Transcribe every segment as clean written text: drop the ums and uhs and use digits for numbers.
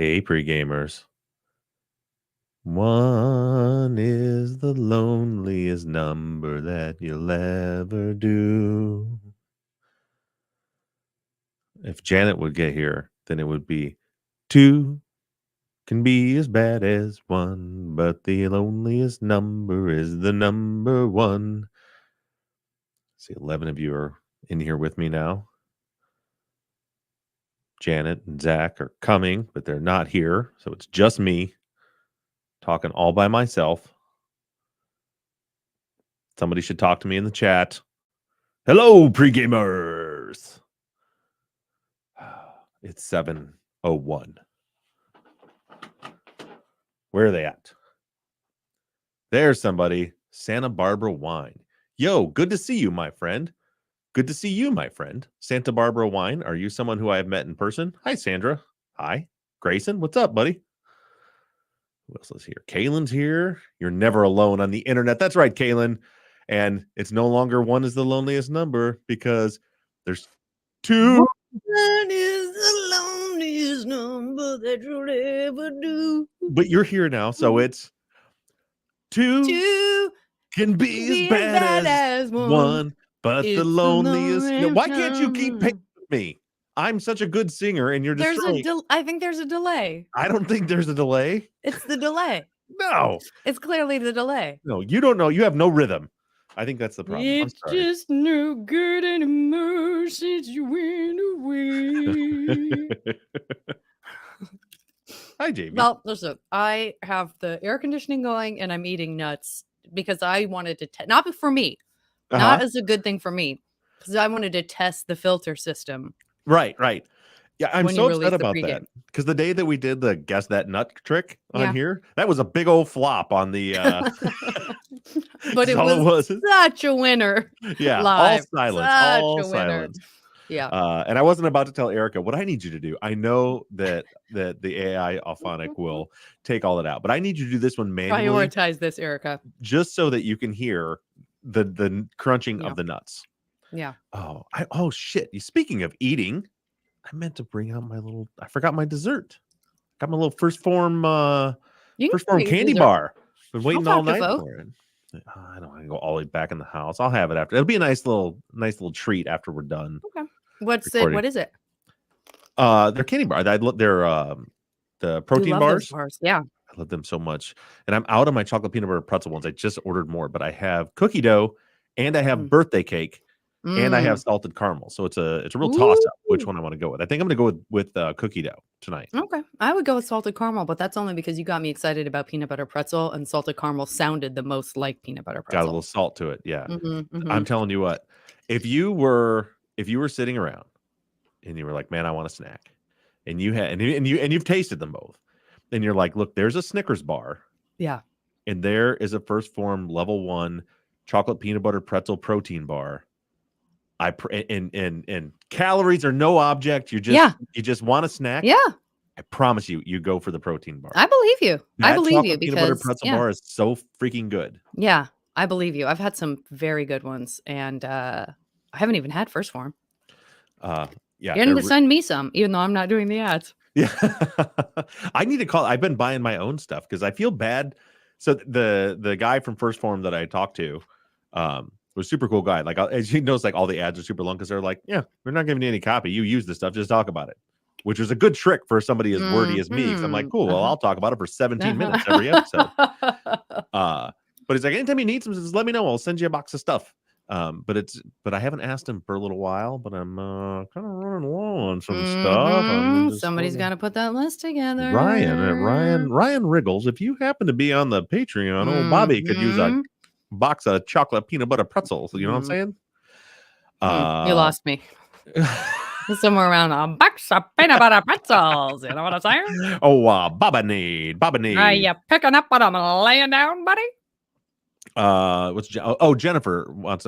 Hey, pre-gamers. One is the loneliest number that you'll ever do. If Janet would get here, then it would be two can be as bad as one, but the loneliest number is the number one. See, 11 of you are in here with me now. Janet and Zach are coming, but they're not here, so it's just me talking all by myself. Somebody should talk to me in the chat. Hello, pre-gamers. It's 7:01. Where are they at? There's somebody. Santa Barbara Wine. Yo, good to see you, my friend. Good to see you, my friend. Santa Barbara Wine. Are you someone who I have met in person? Hi, Sandra. Hi. Grayson, what's up, buddy? Who else is here? Kaylin's here. You're never alone on the internet. That's right, Kaylin. And it's no longer one is the loneliest number because there's two. That is the loneliest number that you'll ever do. But you're here now, so it's two can be as bad as one, but the loneliest. Why can't you keep paying me? I'm such a good singer, and you're destroying. I think there's a delay. I don't think there's a delay. It's the delay. No, it's clearly the delay. No, you don't know. You have no rhythm. I think that's the problem. It's just no good anymore since you went away. Hi, Jamie. Well, listen, I have the air conditioning going and I'm eating nuts because I wanted to not for me, not as a good thing for me, because I wanted to test the filter system. Right. Yeah, I'm so upset about that because the day that we did the guess that nut trick on here, that was a big old flop on the. But it was such a winner. Yeah, live. all silence. Yeah. And I wasn't about to tell Erica what I need you to do. I know that the AI Auphonic will take all that out, but I need you to do this one manually. Prioritize this, Erica, just so that you can hear the crunching of the nuts. Yeah. Oh shit! Speaking of eating, I meant to bring out I forgot my dessert. Got my little first form candy bar. Been waiting all night for it. I don't want to go all the way back in the house. I'll have it after. It'll be a nice little treat after we're done. Okay. What is it? They're candy bar. They're the protein bars. Yeah. I love them so much. And I'm out of my chocolate peanut butter pretzel ones. I just ordered more, but I have cookie dough and I have birthday cake. And I have salted caramel, so it's a real toss up which one I want to go with. I think I'm going to go with cookie dough tonight. Okay, I would go with salted caramel, but that's only because you got me excited about peanut butter pretzel, and salted caramel sounded the most like peanut butter pretzel. Got a little salt to it, yeah. I'm telling you what, if you were sitting around and you were like, man, I want a snack, and you've tasted them both, and you're like, look, there's a Snickers bar, yeah, and there is a First Form level 1 chocolate peanut butter pretzel protein bar. And calories are no object. You just want a snack. Yeah. I promise you go for the protein bar. I believe you. I believe you because peanut butter pretzel bar is so freaking good. Yeah, I believe you. I've had some very good ones, and I haven't even had First Form. Yeah, you need to send me some, even though I'm not doing the ads. Yeah, I need to call. I've been buying my own stuff because I feel bad. So the guy from First Form that I talked to, was a super cool guy. Like, as you notice, like all the ads are super long because they're like, yeah, we're not giving you any copy. You use this stuff, just talk about it, which was a good trick for somebody as wordy as me. Because I'm like, cool, well, I'll talk about it for 17 minutes every episode. But it's like, anytime you need some, just let me know. I'll send you a box of stuff. But I haven't asked him for a little while. But I'm kind of running low on some stuff. Somebody's got to put that list together. Ryan Riggles. If you happen to be on the Patreon, old Bobby could use a box of chocolate peanut butter pretzels. You know what I'm saying? You lost me. Somewhere around a box of peanut butter pretzels. You know what I'm saying? Oh, Baba need. Are you picking up what I'm laying down, buddy? Jennifer wants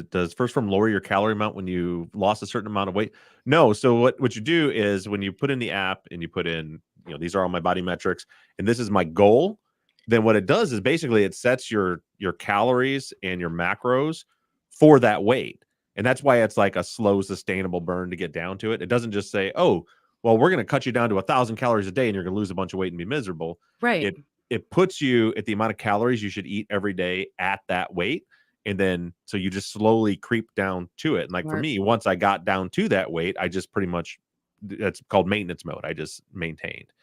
does First Form lower your calorie amount when you lost a certain amount of weight? No. So what you do is when you put in the app and you put in, these are all my body metrics and this is my goal, then what it does is basically it sets your calories and your macros for that weight. And that's why it's like a slow, sustainable burn to get down to it. It doesn't just say, oh, well, we're going to cut you down to 1,000 calories a day and you're going to lose a bunch of weight and be miserable. Right. It puts you at the amount of calories you should eat every day at that weight. And then, so you just slowly creep down to it. And like for me, once I got down to that weight, I just pretty much, that's called maintenance mode. I just maintained.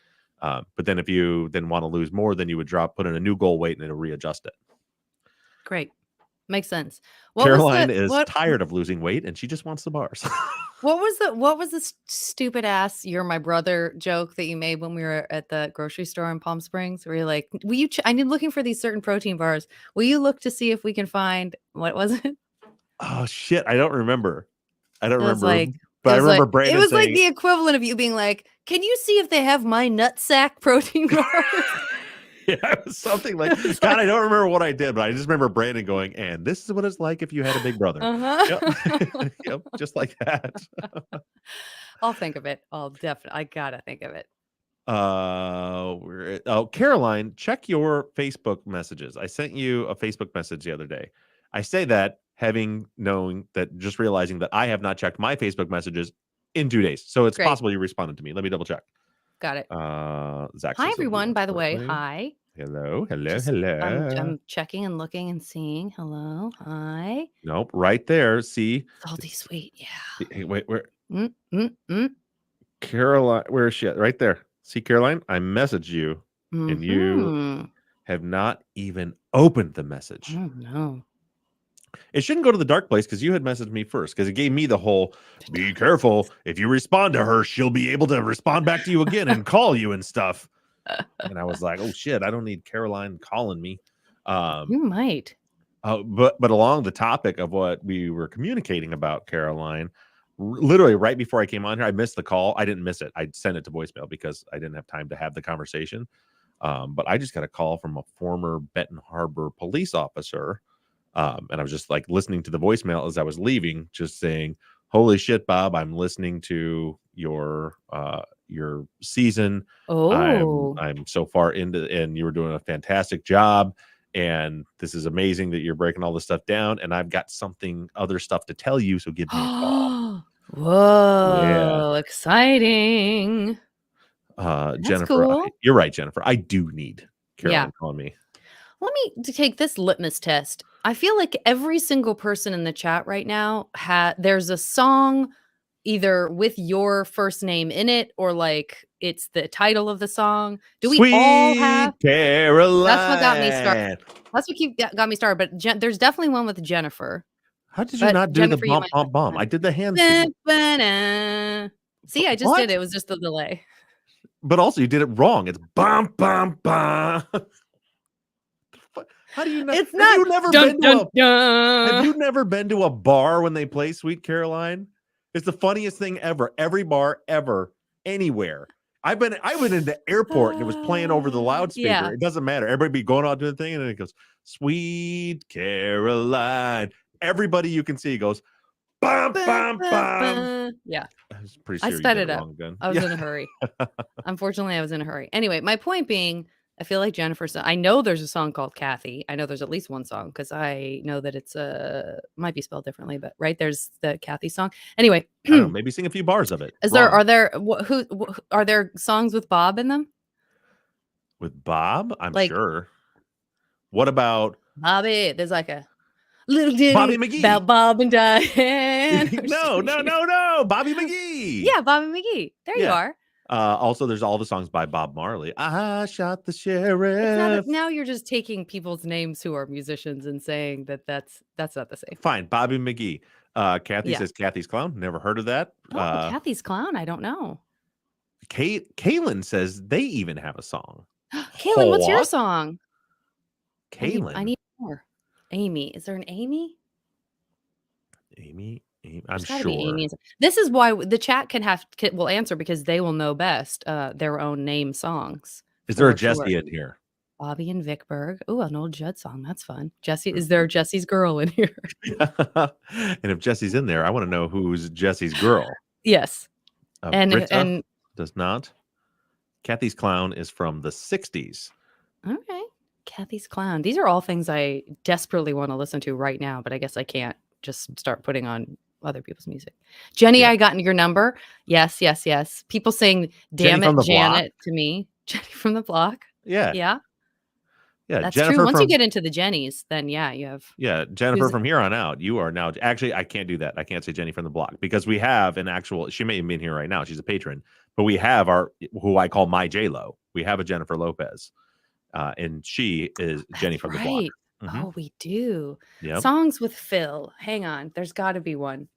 But then if you then want to lose more, then you would put in a new goal weight and it'll readjust it. Great. Makes sense. Caroline is tired of losing weight and she just wants the bars. What was the stupid ass "you're my brother" joke that you made when we were at the grocery store in Palm Springs? Where you're like, "Will you? I need looking for these certain protein bars. Will you look to see if we can find what was it?" Oh shit, I don't remember. I don't remember. Like, but I remember Brandon. It was like the equivalent of you being like, "Can you see if they have my nutsack protein bars?" Yeah, it was something like God. I don't remember what I did, but I just remember Brandon going, "And this is what it's like if you had a big brother." Yep. Yep, just like that. I'll think of it. I gotta think of it. Caroline, check your Facebook messages. I sent you a Facebook message the other day. I say that just realizing that I have not checked my Facebook messages in 2 days. So it's possible you responded to me. Let me double check. Got it. Zach, hi everyone, by the way. Hi. Hello. I'm checking and looking and seeing. Hello. Hi. Nope. Right there. See. Salty sweet. Yeah. Hey, wait, where? Caroline, where is she at? Right there. See, Caroline, I messaged you and you have not even opened the message. Oh, no. It shouldn't go to the dark place because you had messaged me first, because it gave me the whole, be careful. If you respond to her, she'll be able to respond back to you again and call you and stuff. And I was like, oh, shit, I don't need Caroline calling me. You might. But along the topic of what we were communicating about, Caroline, literally right before I came on here, I missed the call. I didn't miss it. I sent it to voicemail because I didn't have time to have the conversation. But I just got a call from a former Benton Harbor police officer. And I was just like listening to the voicemail as I was leaving, just saying, holy shit, Bob, I'm listening to your season. Oh, I'm so far into, and you were doing a fantastic job. And this is amazing that you're breaking all this stuff down. And I've got other stuff to tell you. So give me a call. Whoa, exciting. Jennifer, cool. You're right, Jennifer. I do need Caroline calling me. Let me take this litmus test. I feel like every single person in the chat right now there's a song either with your first name in it or like it's the title of the song. Do we all have Caroline? That's what got me started. That's what got me started. But there's definitely one with Jennifer. How did you not do Jennifer, the bump, bump? I did the hand thing. See, I just did it. It was just the delay. But also, you did it wrong. It's bum, bum, bum. How do you know? It's not. Have you never been to a bar when they play Sweet Caroline? It's the funniest thing ever. Every bar ever, anywhere. I went in the airport and it was playing over the loudspeaker. Yeah. It doesn't matter. Everybody be going out doing the thing, and then it goes, Sweet Caroline. Everybody you can see goes, bum, bum, bum. Yeah. I was pretty sure I sped it up. I was in a hurry. Unfortunately, I was in a hurry. Anyway, my point being, I feel like I know there's a song called Kathy. I know there's at least one song because I know that it's might be spelled differently, but right, there's the Kathy song. Anyway, I don't know, maybe sing a few bars of it. Are there songs with Bob in them? With Bob? I'm sure. What about Bobby? There's like a little ditty Bobby McGee about Bob and Diane. No. Bobby McGee. Yeah, Bobby McGee. There you are. Also, there's all the songs by Bob Marley. I shot the sheriff. Now you're just taking people's names who are musicians and saying that's not the same. Fine, Bobby McGee. Kathy says Kathy's Clown. Never heard of that. Kathy's Clown. I don't know. Kaylin says they even have a song. Kaylin, what's your song? Kaylin. I need more. Amy. Is there an Amy? Amy. I'm sure. This is why the chat will answer, because they will know best their own name songs. Is there a Jessie in here? Bobby and Vickberg. Oh, an old Judd song. That's fun. Jessie. Is there Jessie's girl in here? And if Jessie's in there, I want to know who's Jessie's girl. Yes. And does not. Kathy's Clown is from the 60s. Okay. Kathy's Clown. These are all things I desperately want to listen to right now, but I guess I can't just start putting on other people's music. Jenny, Yeah. I got your number. Yes, yes, yes. People saying, Jenny "Damn from it, the Block? Janet," to me. Jenny from the Block. Yeah. Yeah, Yeah. that's true. Jennifer Once you from get into the Jennies, then yeah, you have Yeah, Jennifer who's from here on out, you are now actually I can't do that. I can't say Jenny from the Block because we have an actual she may be in here right now. She's a patron, but we have our who I call my J Lo. We have a Jennifer Lopez. And she is Jenny that's from the Block. right. Mhm. Oh, we do. Yep. Songs with Phil. Hang on. There's got to be one.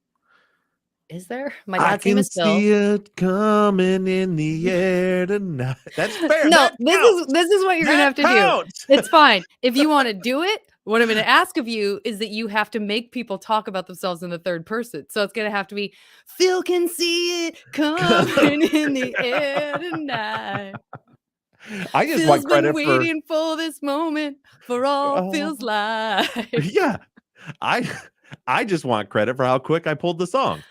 Is there? My I dad's name can is Phil. see it coming in the air tonight. That's fair. No, That this is counts. this is what you're gonna That have to do. counts. It's fine. If you wanna do it, what I'm gonna ask of you is that you have to make people talk about themselves in the third person. So it's gonna have to be, "Phil can see it coming in the air tonight. I just want Phil's been credit for waiting for this moment for all uh, Phil's life." yeah. I I just want credit for how quick I pulled the song.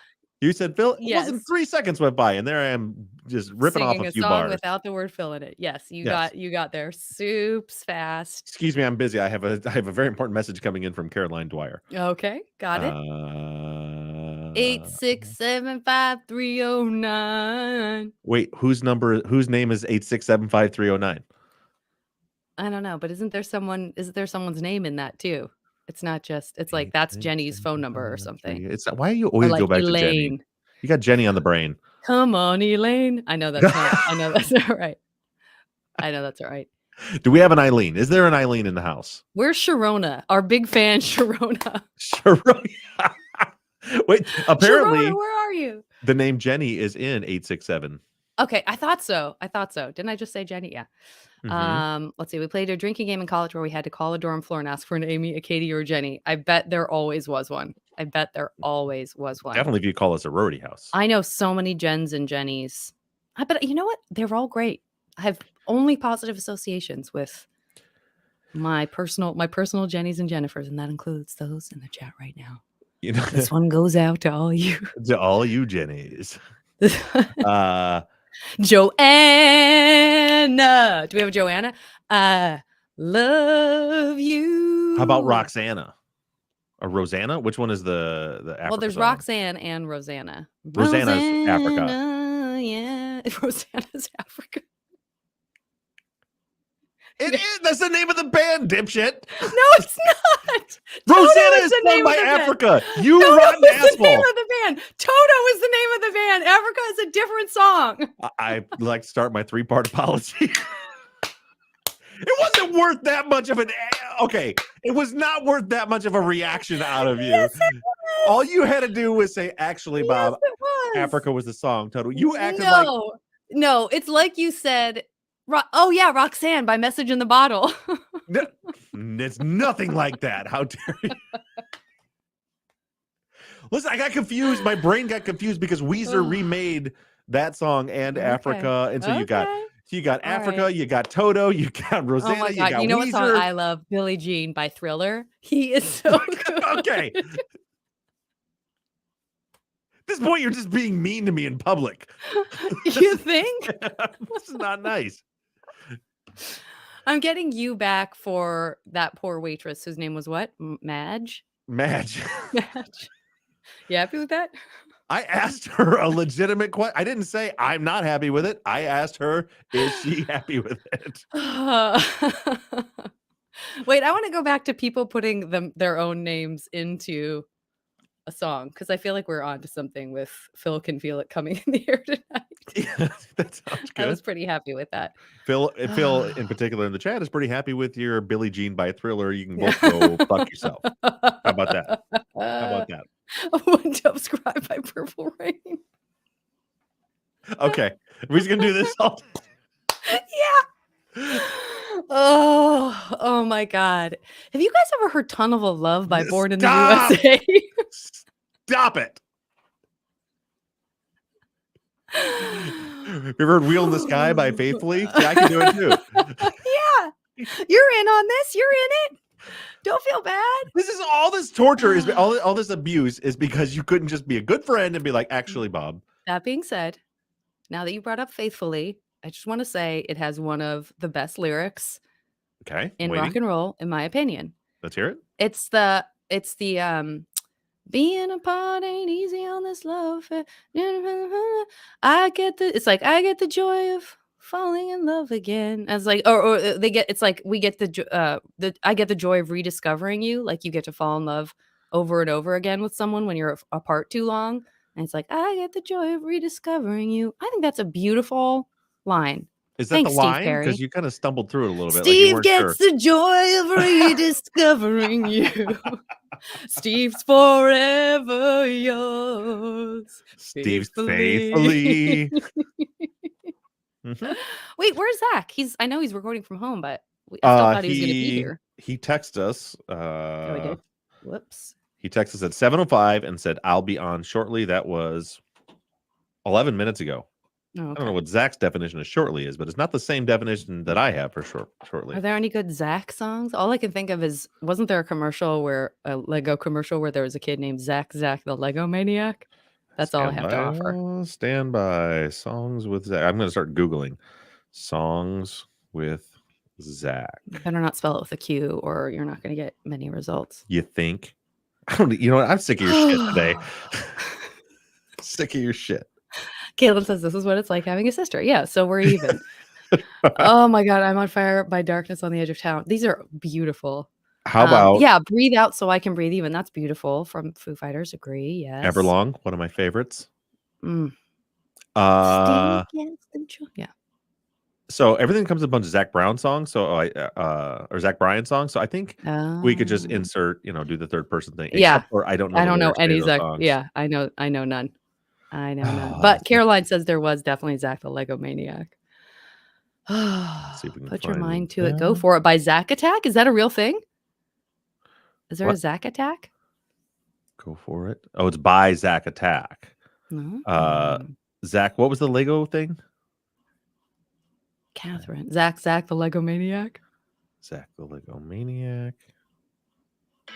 You said, "Phil," it wasn't Yes. 3 seconds went by, and there I am just ripping off a Singing a few song bars. without the word "Phil" in it. Yes, Yes. you got there soups fast. Excuse me, I'm busy. I have a very important message coming in from Caroline Dwyer. Okay, got it. Uh, 8675309. wait, whose name is 8675309? I don't know, but isn't there someone's name in that too? It's not just it's like that's Jenny's phone number or something. 86753. It's why do you Or always go like back to Jenny? Elaine. You got Jenny on the brain. Come on, Elaine. I know that's not right. I know that's all right. Do we have an Eileen? Is there an Eileen in the house? Where's Sharona? Our big fan Sharona. Sharona. Wait, apparently Sharona, where are you? the name Jenny is in 867. Okay, I thought so. Didn't I just say Jenny? Yeah. Mhm. Let's see. We played a drinking game in college where we had to call a dorm floor and ask for an Amy, a Katie, or a Jenny. I bet there always was one. I bet there always was one. Definitely if you call us a sorority house. I know so many Jens and Jennies. But you know what? They're all great. I have only positive associations with my personal Jennies and Jennifers, and that includes those in the chat right now. You know, This one goes out to all you. to all you Jennies. Joanna. Do we have a Joanna? I love you. How about Roxana? Or Rosanna? Which one is the Africa Well, there's song? Roxanne and Rosanna. Rosanna's Africa. Yeah. Rosanna's Africa. It is. That's the name of the band, dipshit. No, it's not. Rosanna is the sung name by of the band. Africa. You Toto rotten is the name asshole. of the band. Toto is the name of the band. Africa is a different song. I like to start my 3-part apology. It wasn't worth that much of an okay. It was not worth that much of a reaction out of you. Yes, it was. All you had to do was say, "Actually, Bob, Yes, it was. Africa was the song." Total. You acted like No, it's like you said. Oh yeah, Roxanne by Message in the Bottle. it's nothing like that. How dare you? Listen, I got confused. My brain got confused because Weezer remade that song and Africa, and so you got Africa, right. you got Toto, you got Rosanna, Oh my you God. got You know Weezer. what song I love? Billie Jean by Thriller. He is so good. Okay. At this point, you're just being mean to me in public. You think? This is not nice. I'm getting you back for that poor waitress whose name was what? Madge? Madge. Madge. You happy with that? I asked her a legitimate question. I didn't say I'm not happy with it. I asked her, is she happy with it? Wait, I want to go back to people putting their own names into a song because I feel like we're on to something with Phil Can Feel It coming in the air tonight. Yeah, that sounds good. I was pretty happy with that. Phil in particular in the chat is pretty happy with your Billie Jean by Thriller. You can both go fuck yourself. How about that? How about that? One subscribe by Purple Rain. Okay. We're just gonna do this all Yeah. Oh my God. Have you guys ever heard Tunnel of Love by Born in the USA? Stop it. Have you ever heard Wheel in the Sky by Faithfully? Yeah, I can do it too. Yeah. You're in on this. You're in it. Don't feel bad. This is all this torture is all this abuse is because you couldn't just be a good friend and be like, actually, Bob. That being said, now that you brought up Faithfully, I just want to say it has one of the best lyrics Okay. in rock and roll, in my opinion. Let's hear it. It's the Being apart ain't easy on this love affair. I get the joy of falling in love again. As like, or they get, it's like we get I get the joy of rediscovering you. Like you get to fall in love over and over again with someone when you're apart too long. And it's like, I get the joy of rediscovering you. I think that's a beautiful line. Is that Thanks, the Steve line? Perry. Because you kind of stumbled through it a little bit, like you Steve weren't gets sure. the joy of rediscovering you. Steve's forever yours. Steve's faithfully. faithfully. Mhm. Wait, where's Zach? I know he's recording from home, but I still thought he was going to be here. He texted us. Oh, he did. Whoops. He texted us at 7:05 and said, "I'll be on shortly." That was 11 minutes ago. Oh, I don't know okay. what Zach's definition of shortly is, but it's not the same definition that I have for shortly. Are there any good Zach songs? All I can think of is, wasn't there a Lego commercial where there was a kid named Zach the Lego Maniac? That's all I have to offer. Stand by. Songs with Zach. I'm going to start Googling songs with Zach. You better not spell it with a Q or you're not going to get many results. You think? You know what? I'm sick of your shit today. Sick of your shit. Caitlin says this is what it's like having a sister. Yeah, so we're even. Oh my God, I'm on fire by darkness on the edge of town. These are beautiful. How about Breathe Out So I Can Breathe Even. That's beautiful from Foo Fighters. Agree. Yes. Everlong, one of my favorites. Yeah. So everything comes in a bunch of Zach Brown songs. So or Zach Bryan songs. So I think we could just insert, do the third person thing. Yeah. Or I don't know. I don't know any Zach. Songs. Yeah, I know none. I know none. But Caroline says there was definitely Zach the Lego Maniac. See if we can Put your find mind to it. Go for it. By Zach Attack? Is that a real thing? Is there What? a Zach Attack? Go for it. Oh, it's by Zach Attack. Zach, what was the Lego thing? Catherine. Zach the Lego Maniac. Zach the Lego Maniac. I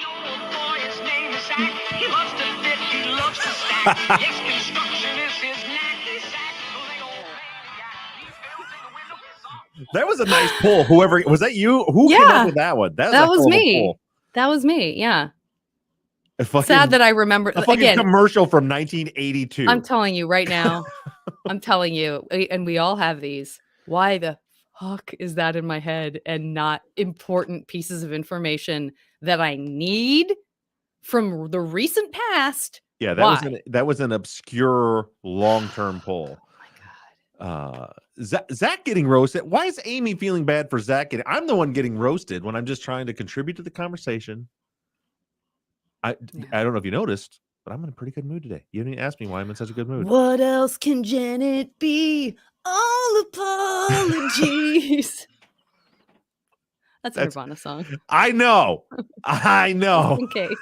know a boy, his name is Zach. He loves to fit, he loves to stack. Yes, construction is his knack. He's Zach the Lego Maniac. He builds in the window. That was a nice pull. Whoever was that, you? Who came up with that one? That was me. That was me. Yeah. Sad that I remember a fucking commercial from 1982. I'm telling you right now. I'm telling you, and we all have these. Why the fuck is that in my head and not important pieces of information that I need from the recent past? Yeah, that was an obscure long-term poll. Oh my God. Zach getting roasted. Why is Amy feeling bad for Zach? I'm the one getting roasted when I'm just trying to contribute to the conversation. I don't know if you noticed, but I'm in a pretty good mood today. You didn't even ask me why I'm in such a good mood. What else can Janet be? All apologies. That's a Nirvana song. I know. In case.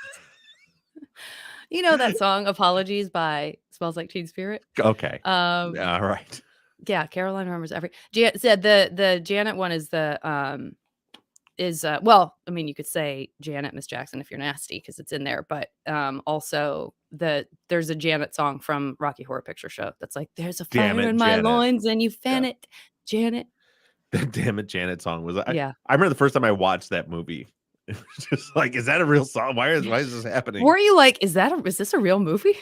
You know that song, Apologies by Smells Like Teen Spirit? Okay. All right. Yeah, Caroline remembers the Janet one is well, I mean, you could say Janet, Miss Jackson if you're nasty because it's in there, but also there's a Janet song from Rocky Horror Picture Show that's like, there's a fire in my loins and you fan it, Janet. The Damn It Janet song was I remember the first time I watched that movie. It was just like, is that a real song? Why is this happening? Were you like, is this a real movie?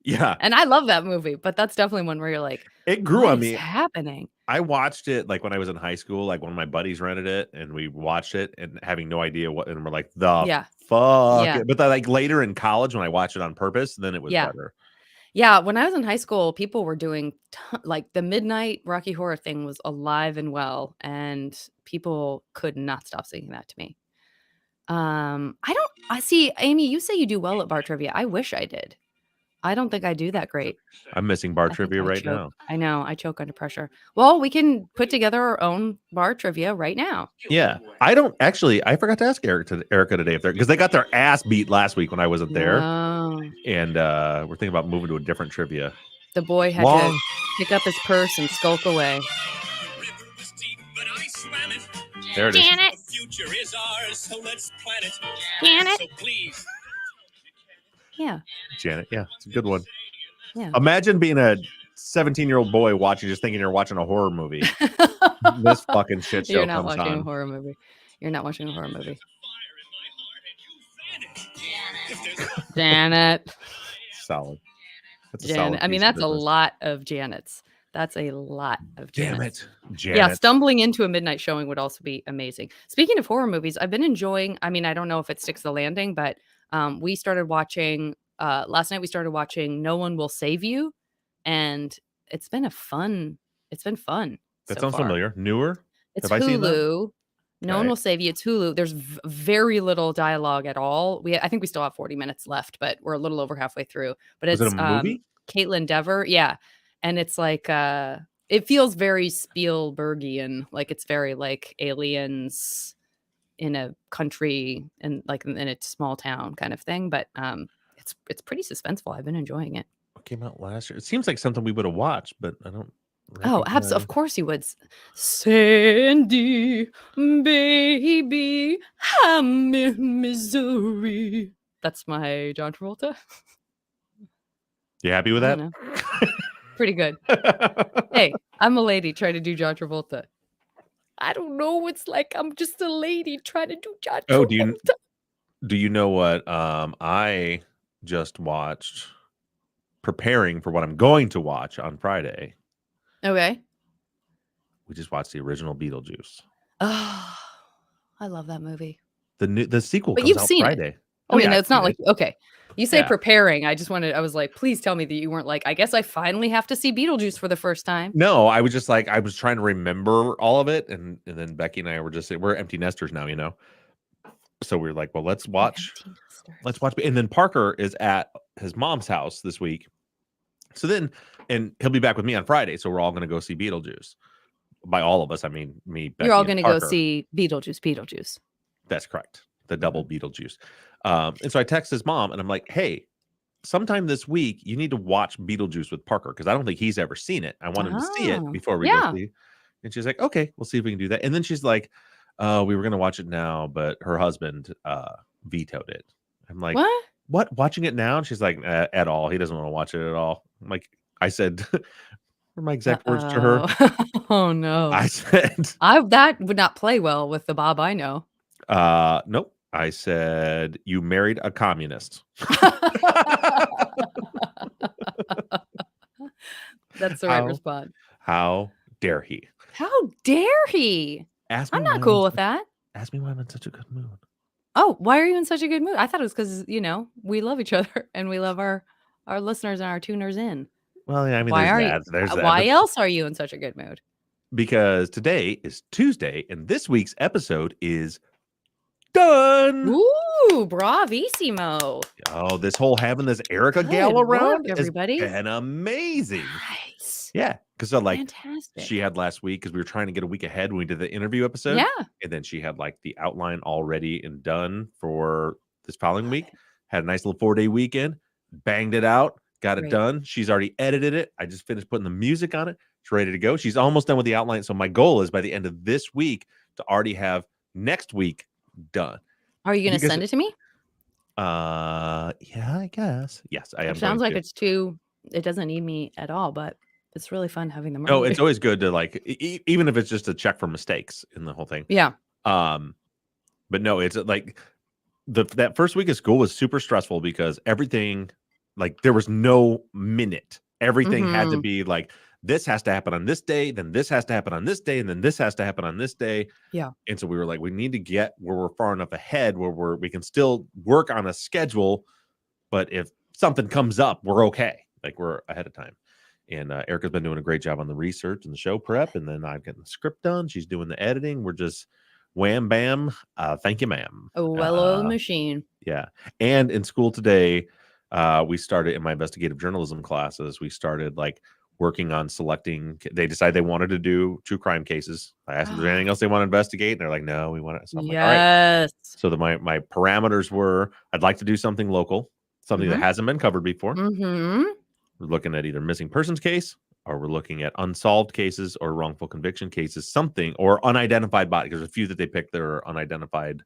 Yeah. And I love that movie, but that's definitely one where you're like, it grew on me. What's happening? I watched it like when I was in high school, like one of my buddies rented it and we watched it and having no idea what, and we're like, fuck. Yeah. But then, like later in college when I watched it on purpose, then it was better. Yeah. When I was in high school, people were doing like the midnight Rocky Horror thing was alive and well, and people could not stop singing that to me. I see, Amy, you say you do well at bar trivia. I wish I did. I don't think I do that great. I'm missing bar trivia right now. I know. I choke under pressure. Well, we can put together our own bar trivia right now. Yeah. I forgot to ask Erica today if because they got their ass beat last week when I wasn't there. Oh. And we're thinking about moving to a different trivia. The boy had to pick up his purse and skulk away. There it is. Janet. The future is ours, so let's plan it. Janet. So please. Yeah. Janet. Yeah, it's a good one. Yeah. Imagine being a 17-year-old boy just thinking you're watching a horror movie. This fucking shit show. You're not watching a horror movie. You're not watching a horror movie. Janet. Solid. That's a Janet. solid I mean, piece of that's a business. lot of Janets. That's a lot of Damn Janets. it, Yeah, Janet. stumbling into a midnight showing would also be amazing. Speaking of horror movies, I've been enjoying, I mean, I don't know if it sticks the landing, but we started watching last night we started watching No One Will Save You, and it's been fun That so sounds far. familiar. Newer? It's Have I seen that? Hulu. No One Okay. Will Save You. It's Hulu. There's very little dialogue at all. I think we still have 40 minutes left, but we're a little over halfway through. But Was it it's a movie? Caitlin Dever, yeah, and it's like it feels very Spielbergian, like it's very like aliens in a country and like in a small town kind of thing. But it's pretty suspenseful. I've been enjoying it. What came out last year? It seems like something we would have watched, but I don't. Oh, recognize- of course you would. Sandy, baby, I'm in Missouri. That's my John Travolta. You happy with I that? don't Pretty good. Hey, I'm a lady trying to do John Travolta. I don't know what's like. I'm just a lady trying to do John Oh, Travolta. do you know what I just watched, preparing for what I'm going to watch on Friday? Okay. We just watched the original Beetlejuice. Oh, I love that movie. The sequel But comes you've out seen it. Friday. I mean, I've it's not seen like it. okay. You say Yeah. preparing. I was like, please tell me that you weren't like, I guess I finally have to see Beetlejuice for the first time. No, I was just like, I was trying to remember all of it, and then Becky and I were just we're empty nesters now, you know. So we were like, well, let's watch. And then Parker is at his mom's house this week. So then, and he'll be back with me on Friday. So we're all going to go see Beetlejuice. By all of us, I mean me. Becky, You're all and going to go Parker. see Beetlejuice. That's correct. The double Beetlejuice. And so I text his mom and I'm like, hey, sometime this week, you need to watch Beetlejuice with Parker because I don't think he's ever seen it. I want him to see it Oh, before we yeah. go see. And she's like, okay, we'll see if we can do that. And then she's like, we were going to watch it now, but her husband vetoed it. I'm like, what? Watching it now? And she's like, at all. He doesn't want to watch it at all. I'm like, I said, were my exact words to her. Oh no. I said, that would not play well with the Bob I know. Nope. I said, you married a communist. That's the right response. How dare he? How dare he? I'm not cool with that. Ask me why I'm in such a good mood. Oh, why are you in such a good mood? I thought it was because, we love each other and we love our listeners and our tuners in. Well, yeah, I mean, there's that. Why else are you in such a good mood? Because today is Tuesday and this week's episode is done. Ooh, bravissimo. Oh, this whole having this Erica Good gal work, around everybody. has been amazing. Nice. Yeah, because like fantastic. she had last week because we were trying to get a week ahead when we did the interview episode. Yeah. And then she had like the outline already and done for this following week. Had a nice little 4-day weekend, banged it out, got it done. She's already edited it. I just finished putting the music on it. It's ready to go. She's almost done with the outline. So my goal is by the end of this week to already have next week done. Are you going to send it to me? Yeah, I guess. Yes, I am. It sounds like it's it doesn't need me at all, but it's really fun having them. No, it's always good to like, even if it's just a check for mistakes in the whole thing. Yeah. But no, it's like that first week of school was super stressful because everything, like there was no minute. Everything had to be like, this has to happen on this day, then this has to happen on this day, and then this has to happen on this day. Yeah. And so we were like, we need to get where we're far enough ahead where we can still work on a schedule, but if something comes up, we're okay. Like we're ahead of time. And Erica's been doing a great job on the research and the show prep, and then I've gotten the script done. She's doing the editing. We're just wham bam. Thank you, ma'am. A well-oiled machine. Yeah. And in school today, we started in my investigative journalism classes. We started like working on selecting. They decided they wanted to do true crime cases. I asked them if there's anything else they want to investigate, and they're like, no, we want it. So I'm like, all right. So my parameters were, I'd like to do something local, something that hasn't been covered before. We're looking at either missing persons case, or we're looking at unsolved cases or wrongful conviction cases, something, or unidentified bodies. There's a few that they picked that are unidentified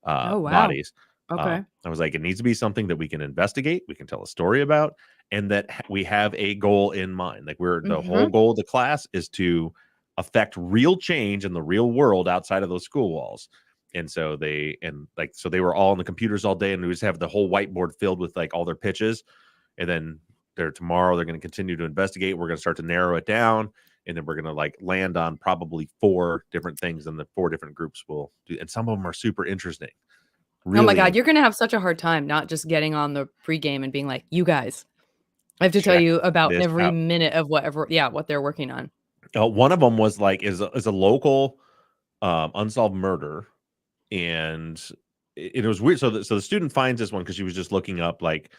bodies. Okay. I was like, it needs to be something that we can investigate, we can tell a story about, and that we have a goal in mind. Like the whole goal of the class is to affect real change in the real world outside of those school walls. And so they were all on the computers all day, and we just have the whole whiteboard filled with like all their pitches. And then tomorrow they're going to continue to investigate. We're going to start to narrow it down, and then we're going to like land on probably 4 different things, and the 4 different groups will do. And some of them are super interesting. Really oh my God, you're going to have such a hard time not just getting on the pregame and being like, you guys, I have to tell you about every minute of what they're working on. One of them was like is a local unsolved murder, and it was weird. So the student finds this one because she was just looking up like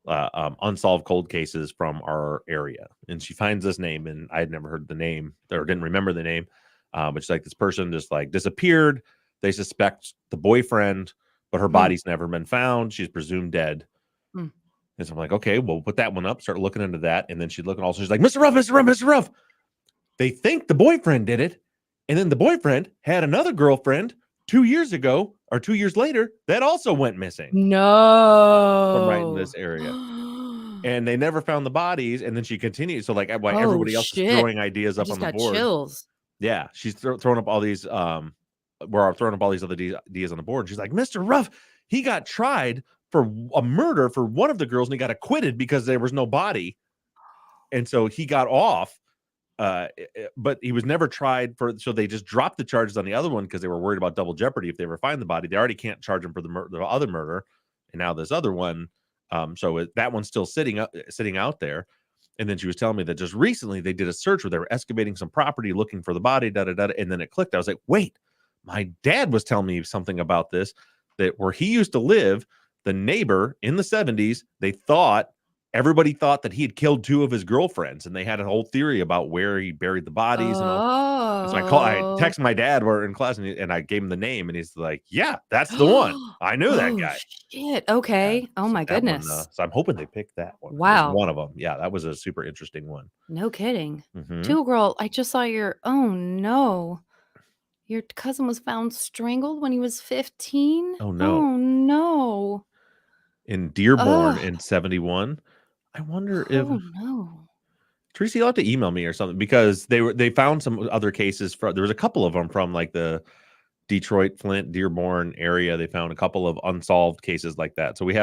unsolved cold cases from our area, and she finds this name, and I had never heard the name or didn't remember the name. But she's like, this person just like disappeared. They suspect the boyfriend, but her body's never been found. She's presumed dead. And so I'm like, okay, well, we'll put that one up, start looking into that. And then she'd look, and also she's like, Mr. Ruff, Mr. Ruff, Mr. Ruff. They think the boyfriend did it. And then the boyfriend had another girlfriend 2 years ago or 2 years later that also went missing. No. From right in this area. And they never found the bodies. And then she continued. So like everybody else is throwing ideas up on the board. Chills. Yeah. She's throwing up all these we're throwing up all these other ideas on the board. She's like, Mr. Ruff, he got tried for a murder for one of the girls, and he got acquitted because there was no body. And so he got off. But he was never tried for, so they just dropped the charges on the other one because they were worried about double jeopardy. If they ever find the body, they already can't charge him for the other murder, and now this other one. So that one's still sitting out there. And then she was telling me that just recently they did a search where they were excavating some property looking for the body, and then it clicked. I was like, wait, my dad was telling me something about this, that where he used to live, the neighbor in the 70s, everybody thought that he had killed 2 of his girlfriends, and they had a whole theory about where he buried the bodies. And all. So I texted my dad, we're in class, and I gave him the name, and he's like, yeah, that's the one. I knew that guy. Shit. Okay. Oh my goodness. So I'm hoping they picked that one. Wow. One of them. Yeah, that was a super interesting one. No kidding. Two girl, I just saw oh no. Your cousin was found strangled when he was 15? Oh no. Oh no. In Dearborn in 71. I wonder if Tracy, you'll have to email me or something, because they found some other cases there was a couple of them from like the Detroit, Flint, Dearborn area. They found a couple of unsolved cases like that. So we've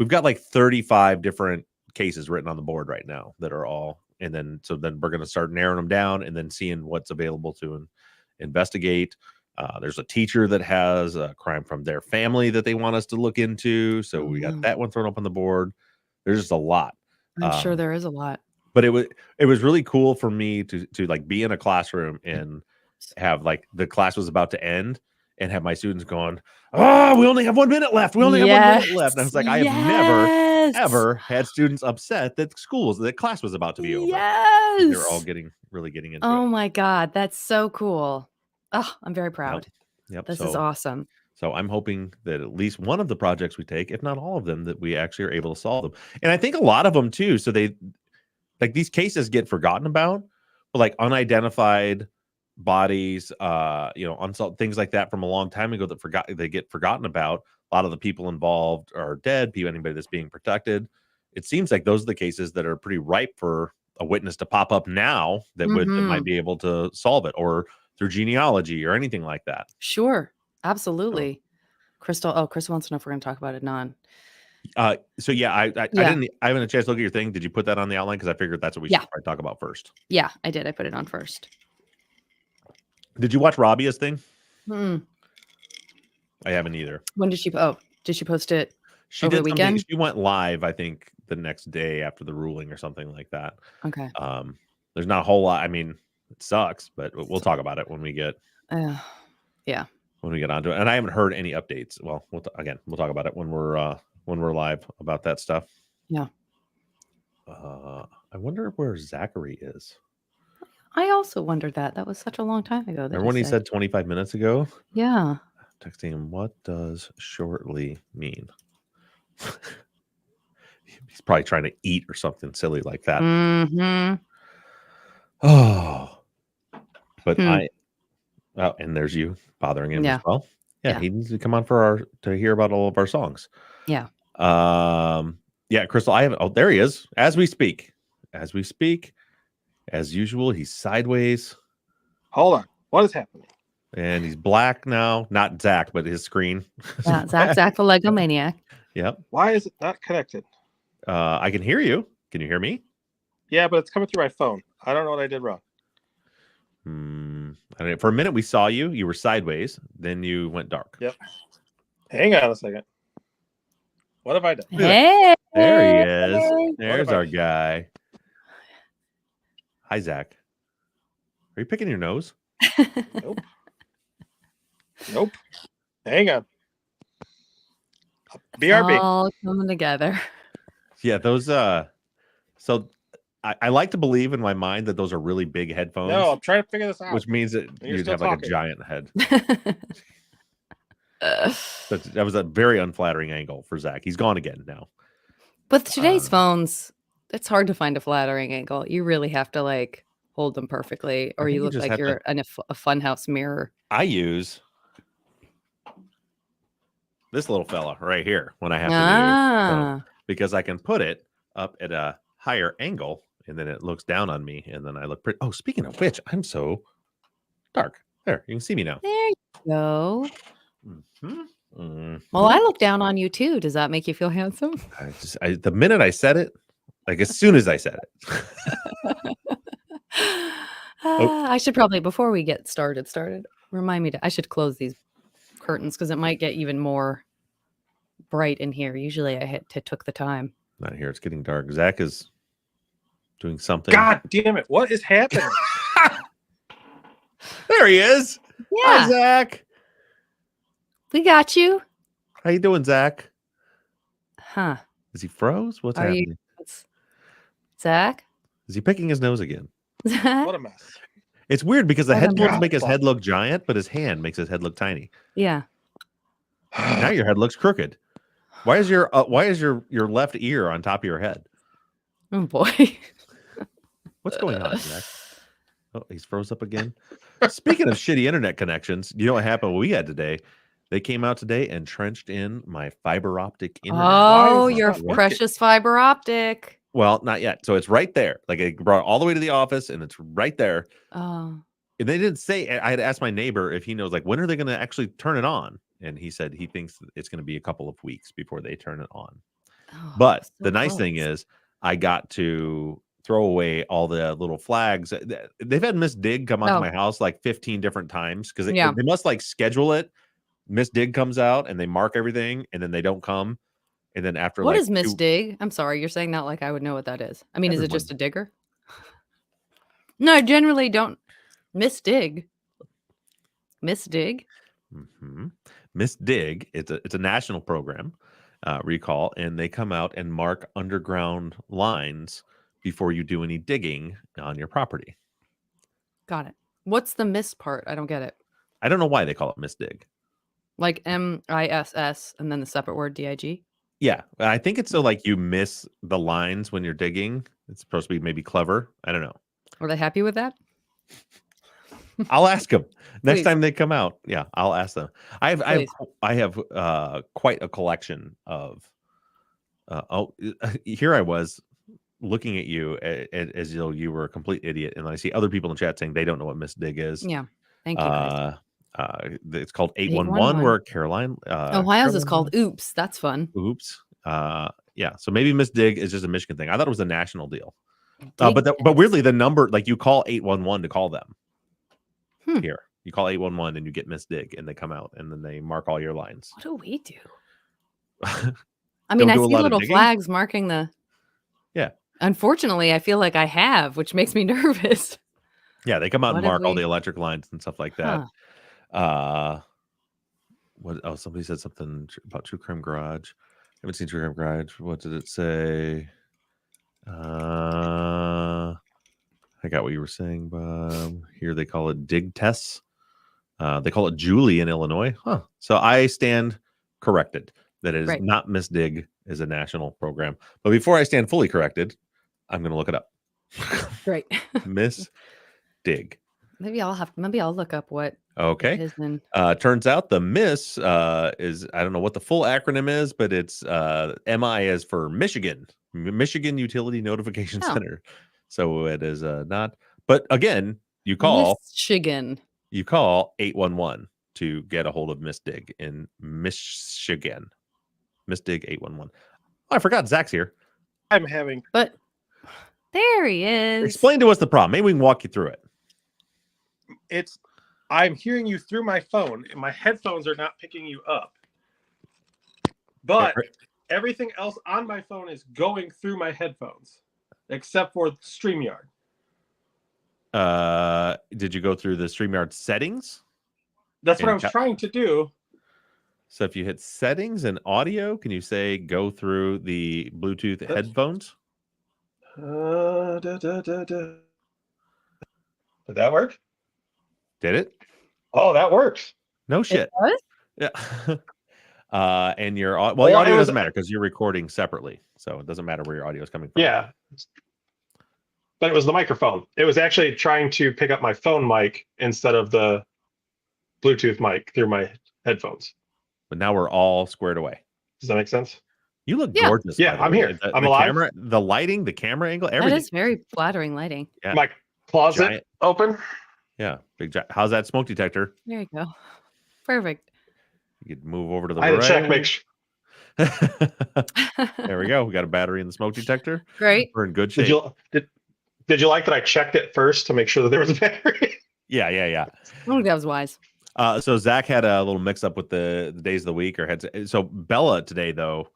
got like 35 different cases written on the board right now that are all, and then we're going to start narrowing them down and then seeing what's available to investigate. There's a teacher that has a crime from their family that they want us to look into. So we got that one thrown up on the board. There's just a lot. I'm sure there is a lot. But it was really cool for me to like be in a classroom and have like the class was about to end and have my students going, oh, we only have 1 minute left. We only have 1 minute left. And I was like, I have never, ever had students upset that class was about to be over. Yes. They're all really getting into it. Oh my God. That's so cool. Oh, I'm very proud. Yep. This is awesome. So I'm hoping that at least one of the projects we take, if not all of them, that we actually are able to solve them. And I think a lot of them too. So these cases get forgotten about, but like unidentified bodies, unsolved things like that from a long time ago they get forgotten about. A lot of the people involved are dead. Anybody that's being protected. It seems like those are the cases that are pretty ripe for a witness to pop up now that might be able to solve it, or through genealogy or anything like that. Sure. Absolutely. Crystal wants to know if we're going to talk about it So yeah, I haven't had a chance to look at your thing. Did you put that on the outline? Because I figured that's what we should probably talk about first. Yeah, I did. I put it on first. Did you watch Rabia's thing? I haven't either. When did she? Did she post it over the weekend? She went live, I think, the next day after the ruling or something like that. Okay. There's not a whole lot. I mean, it sucks, but we'll talk about it when we get. Yeah. When we get onto it, and I haven't heard any updates. Well, we'll talk about it when we're live about that stuff. Yeah. I wonder where Zachary is. I also wondered that. That was such a long time ago. Remember when he said 25 minutes ago? Yeah. Texting him, what does shortly mean? He's probably trying to eat or something silly like that. Oh, but and there's you bothering him as well. Yeah, he needs to come on to hear about all of our songs. Yeah. Crystal, there he is. As we speak, as usual, he's sideways. Hold on. What is happening? And he's black now. Not Zach, but his screen. is Zach, black. Zach the Lego Maniac. Yep. Why is it not connected? I can hear you. Can you hear me? Yeah, but it's coming through my phone. I don't know what I did wrong. I don't know. For a minute, we saw you. You were sideways. Then you went dark. Yep. Hang on a second. What have I done? Hey, There he is. What There's have I our done? guy. Hi, Zach. Are you picking your nose? Nope. Hang on. BRB. all coming together. Yeah, those. So I like to believe in my mind that those are really big headphones. No, I'm trying to figure this out. which means that You're you'd still have like a talking. giant head. That was a very unflattering angle for Zach. He's gone again now. With today's phones, it's hard to find a flattering angle. You really have to like hold them perfectly, or think you you look just like have to- you're in a funhouse mirror. I use this little fella right here when I have to do so, because I can put it up at a higher angle and then it looks down on me and then I look pretty. Oh, speaking of which, I'm so dark. There, you can see me now. There you go. Mhm. Well, I look down on you too. Does that make you feel handsome? The minute I said it, like as soon as I said it. I should probably, before we get started, remind me I should close these curtains because it might get even more bright in here. Usually I took the time. Not here. It's getting dark. Zach is doing something. God damn it. What is happening? There he is. Hi, Yeah, Zach. we got you. How you doing, Zach? Huh. Is he froze? What's Are you- happening? Zach? Is he picking his nose again? Zach? What a mess. It's weird because the I don't headphones know. make his head look giant, but his hand makes his head look tiny. Yeah. Now your head looks crooked. Why is your left ear on top of your head? Oh boy. What's going on, Zach? Oh, he's froze up again. Speaking of shitty internet connections, you know what happened? We had today. They came out today and trenched in my fiber optic internet. Oh, is it your not working? precious fiber optic. Well, not yet. So it's right there. Like it brought it all the way to the office, and it's right there. Oh. And they didn't say. I had asked my neighbor if he knows, like, when are they going to actually turn it on? And he said he thinks it's going to be a couple of weeks before they turn it on. Oh, But so the nice thing close. is, I got to throw away all the little flags. They've had Miss Dig come onto Oh. my house like 15 different times because Yeah. they must like schedule it. Miss Dig comes out and they mark everything, and then they don't come. And then after What like is Miss Dig? I'm sorry, you're saying that like I would know what that is. I mean, is it just a digger? No, I generally don't. Miss Dig. Miss Dig. Miss Dig, it's a national program, recall, and they come out and mark underground lines before you do any digging on your property. Got it. What's the miss part? I don't get it. I don't know why they call it Miss Dig. Like MISS and then the separate word DIG. Yeah, I think it's so like you miss the lines when you're digging. It's supposed to be maybe clever. I don't know. Are they happy with that? I'll ask them next Please. time they come out. Yeah, I'll ask them. I Please. have quite a collection of. Here I was looking at you as though you were a complete idiot, and I see other people in the chat saying they don't know what Miss Dig is. Yeah. Thank you, guys. It's called 811, where Caroline. Ohio's is called Oops. That's fun. Oops. Yeah. So maybe Miss Dig is just a Michigan thing. I thought it was a national deal. Dig But weirdly, the number, like you call 811 to call them. Hmm. Here, you call 811 and you get Miss Dig, and they come out and then they mark all your lines. What do we do? I mean, Don't I do a see lot of little digging? flags marking the. Yeah. Unfortunately, I feel like I have, which makes me nervous. Yeah, they come out and What have mark all we- the electric lines and stuff like that. What? Oh, somebody said something about True Crime Garage. I haven't seen True Crime Garage. What did it say? I got what you were saying, Bob. Here they call it dig tests. They call it Julie in Illinois. Huh. So I stand corrected. That is Right. not Miss Dig is a national program. But before I stand fully corrected, I'm going to look it up. Great. Miss Dig. Maybe I'll look up what Okay. it is in. Turns out the Miss is, I don't know what the full acronym is, but it's MI is for Michigan, Michigan Utility Notification Oh. Center. So it is not. But again, you call Michigan. you call 811 to get a hold of Miss Dig in Michigan. Miss Dig 811. Oh, I forgot Zach's here. I'm having. But there he is. Explain to us the problem. Maybe we can walk you through it. I'm hearing you through my phone, and my headphones are not picking you up. But everything else on my phone is going through my headphones, except for StreamYard. Did you go through the StreamYard settings? That's what I was trying to do. So if you hit settings and audio, can you say go through the Bluetooth headphones? Did that work? Did it? Oh, that works. No shit. does? Yeah. And your your audio doesn't matter because you're recording separately, so it doesn't matter where your audio is coming from. Yeah. But it was the microphone. It was actually trying to pick up my phone mic instead of the Bluetooth mic through my headphones. But now we're all squared away. Does that make sense? You look Yeah. gorgeous. Yeah, by the I'm way. here. I'm the alive. Camera, the lighting, the camera angle, That everything. is very flattering lighting. Yeah. My closet Giant. open. Yeah, big. How's that smoke detector? There you go. Perfect. You could move over to the I had right. to check, make sure. There we go. We got a battery in the smoke detector. Great. We're in good shape. Did you like that I checked it first to make sure that there was a battery? Yeah. I think that was wise. So Zach had a little mix up with the days of the week, so Bella today though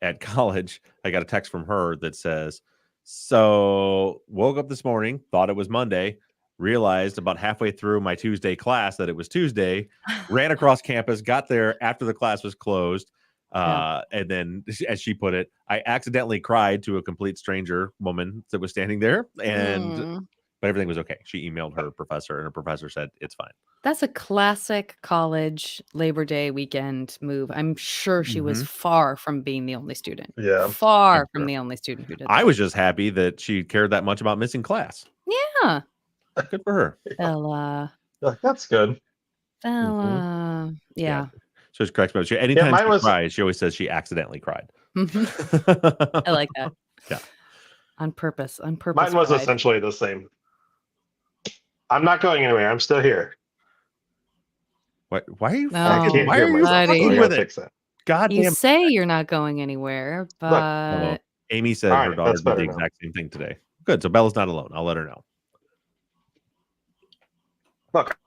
at college, I got a text from her that says, so woke up this morning, thought it was Monday, realized about halfway through my Tuesday class that it was Tuesday, ran across campus, got there after the class was closed. And then, as she put it, I accidentally cried to a complete stranger woman that was standing there, but everything was okay. She emailed her professor, and her professor said it's fine. That's a classic college Labor Day weekend move. I'm sure she was far from being the only student. Yeah. Far from the only student who did that. I was just happy that she cared that much about missing class. Yeah. Good for her. Bella. That's good. Bella. Yeah. So she corrects me. Anytime mine she cries, she always says she accidentally cried. I like that. Yeah. On purpose. Mine was pride. essentially the same. I'm not going anywhere. I'm still here. What? Why are you? No, I can't why hear are you myself. buddy. So I fucking gotta with it? fix that. Goddamn. You say you're not going anywhere, but Amy said All her right, daughter that's did the better now. exact same thing today. Good. So Bella's not alone. I'll let her know. Look,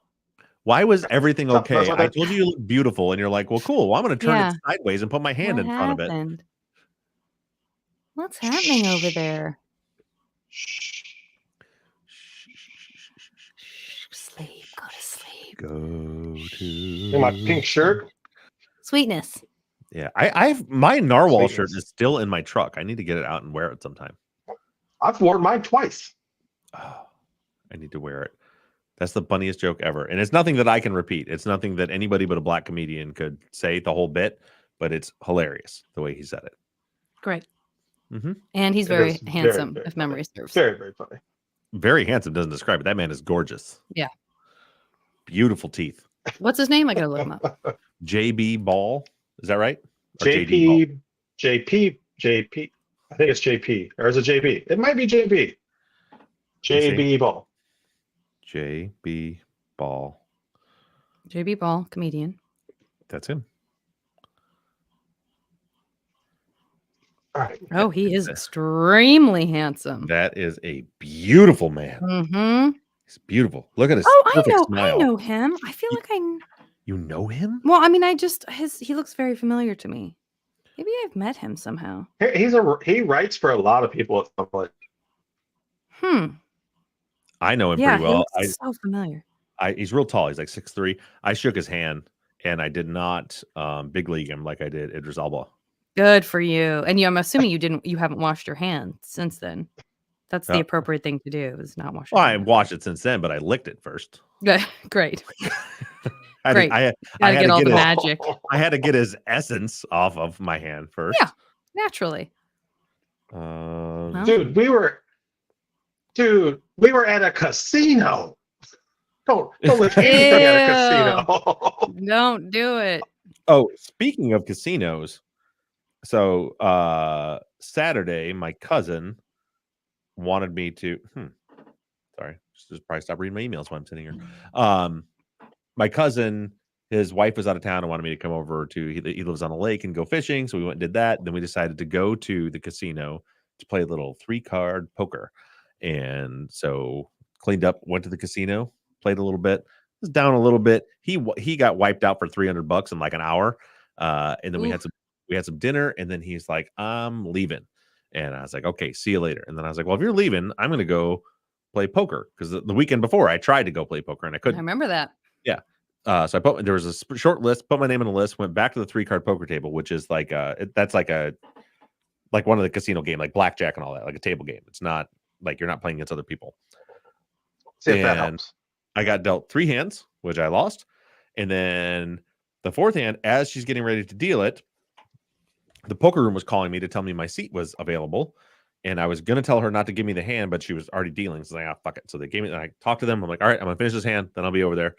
Why was everything So, okay? that's what I I- told you look beautiful, and you're like, well, cool. Well, I'm going to turn Yeah. it sideways and put my hand what in front of it. happened? What's happening over there? Sleep. Go to sleep. Go to in my pink shirt. Sweetness. Yeah, I've my narwhal shirt Sweetness. is still in my truck. I need to get it out and wear it sometime. I've worn mine twice. Oh, I need to wear it. That's the funniest joke ever, and it's nothing that I can repeat. It's nothing that anybody but a black comedian could say the whole bit, but it's hilarious the way he said it. Great. Mm-hmm. And he's It very is very, handsome, very if funny. memory serves. Very, very funny. Very handsome doesn't describe it. That man is gorgeous. Yeah. Beautiful teeth. What's his name? I gotta look him up. JB Ball, is that right? Or JD Ball? JP. I think it's JP. Or is it JB? It might be JB. JB Ball. JB Ball. JB Ball, comedian. That's him. All right. Oh, he is extremely handsome. That is a beautiful man. Mm-hmm. He's beautiful. Look at his Oh, I perfect know. smile. I know him. I feel like I. You know him? Well, I mean, he looks very familiar to me. Maybe I've met him somehow. He writes for a lot of people at some point. I know him Yeah, pretty he well. looks so familiar. He's real tall. He's like 6'3". I shook his hand, and I did not big league him like I did Idris Elba. Good for you. And I'm assuming you haven't washed your hands since then. That's the appropriate thing to do is not wash your Well, I hands. watched it since then, but I licked it first. Good. Great. I Great. had Gotta get all the his, magic. I had to get his essence off of my hand first. Yeah. Naturally. Um, Dude, we were at a casino. Don't look anything at a casino. Don't do it. Oh, speaking of casinos, so Saturday, my cousin wanted me to. Sorry, just probably stop reading my emails while I'm sitting here. my cousin, his wife was out of town and wanted me to come over to. He lives on a lake and go fishing, so we went and did that. Then we decided to go to the casino to play a little 3-card poker, and so cleaned up, went to the casino, played a little bit, was down a little bit. He got wiped out for $300 in like an hour, and then we had some dinner, and then he's like, "I'm leaving," and I was like, "Okay, see you later." And then I was like, "Well, if you're leaving, I'm going to go play poker," because the weekend before I tried to go play poker and I I couldn't. remember that. Yeah. So there was a short list, put my name on the list, went back to the 3-card poker table, which is like that's like one of the casino game, like blackjack and all that, like a table game. It's not like you're not playing against other people. See if that And helps. I got dealt 3 hands, which I lost. And then the 4th hand, as she's getting ready to deal it, the poker room was calling me to tell me my seat was available. And I was going to tell her not to give me the hand, but she was already dealing. So I was like, fuck it. So they gave me, and I talked to them. I'm like, all right, I'm going to finish this hand. Then I'll be over there.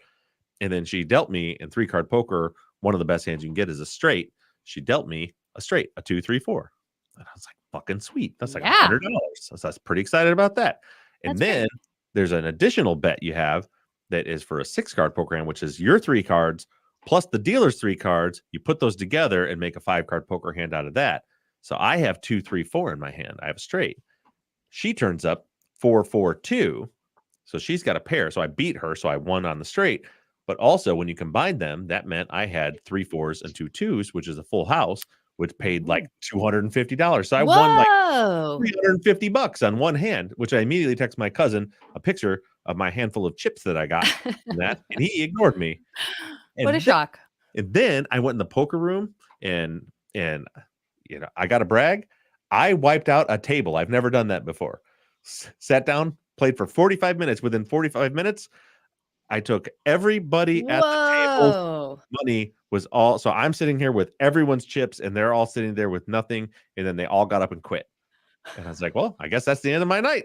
And then she dealt me in 3-card poker. One of the best hands you can get is a straight. She dealt me a straight, a 2, 3, 4. And I was like, fucking sweet. That's like $100. So I was pretty excited about that. And That's then there's an additional bet you have that is for a 6-card poker hand, which is your 3 cards plus the dealer's 3 cards. You put those together and make a 5-card poker hand out of that. So I have 2, 3, 4 in my hand. I have a straight. She turns up 4, 4, 2. So she's got a pair. So I beat her. So I won on the straight. But also, when you combine them, that meant I had 3 4s and 2 2s, which is a full house, which paid like $250. So I won like $350 on one hand, which I immediately text my cousin a picture of my handful of chips that I got from that, and he ignored me. And What a shock. And then I went in the poker room, and I got to brag. I wiped out a table. I've never done that before. Sat down, played for 45 minutes. Within 45 minutes, I took everybody at the table. Money was all. So I'm sitting here with everyone's chips, and they're all sitting there with nothing. And then they all got up and quit. And I was like, well, I guess that's the end of my night.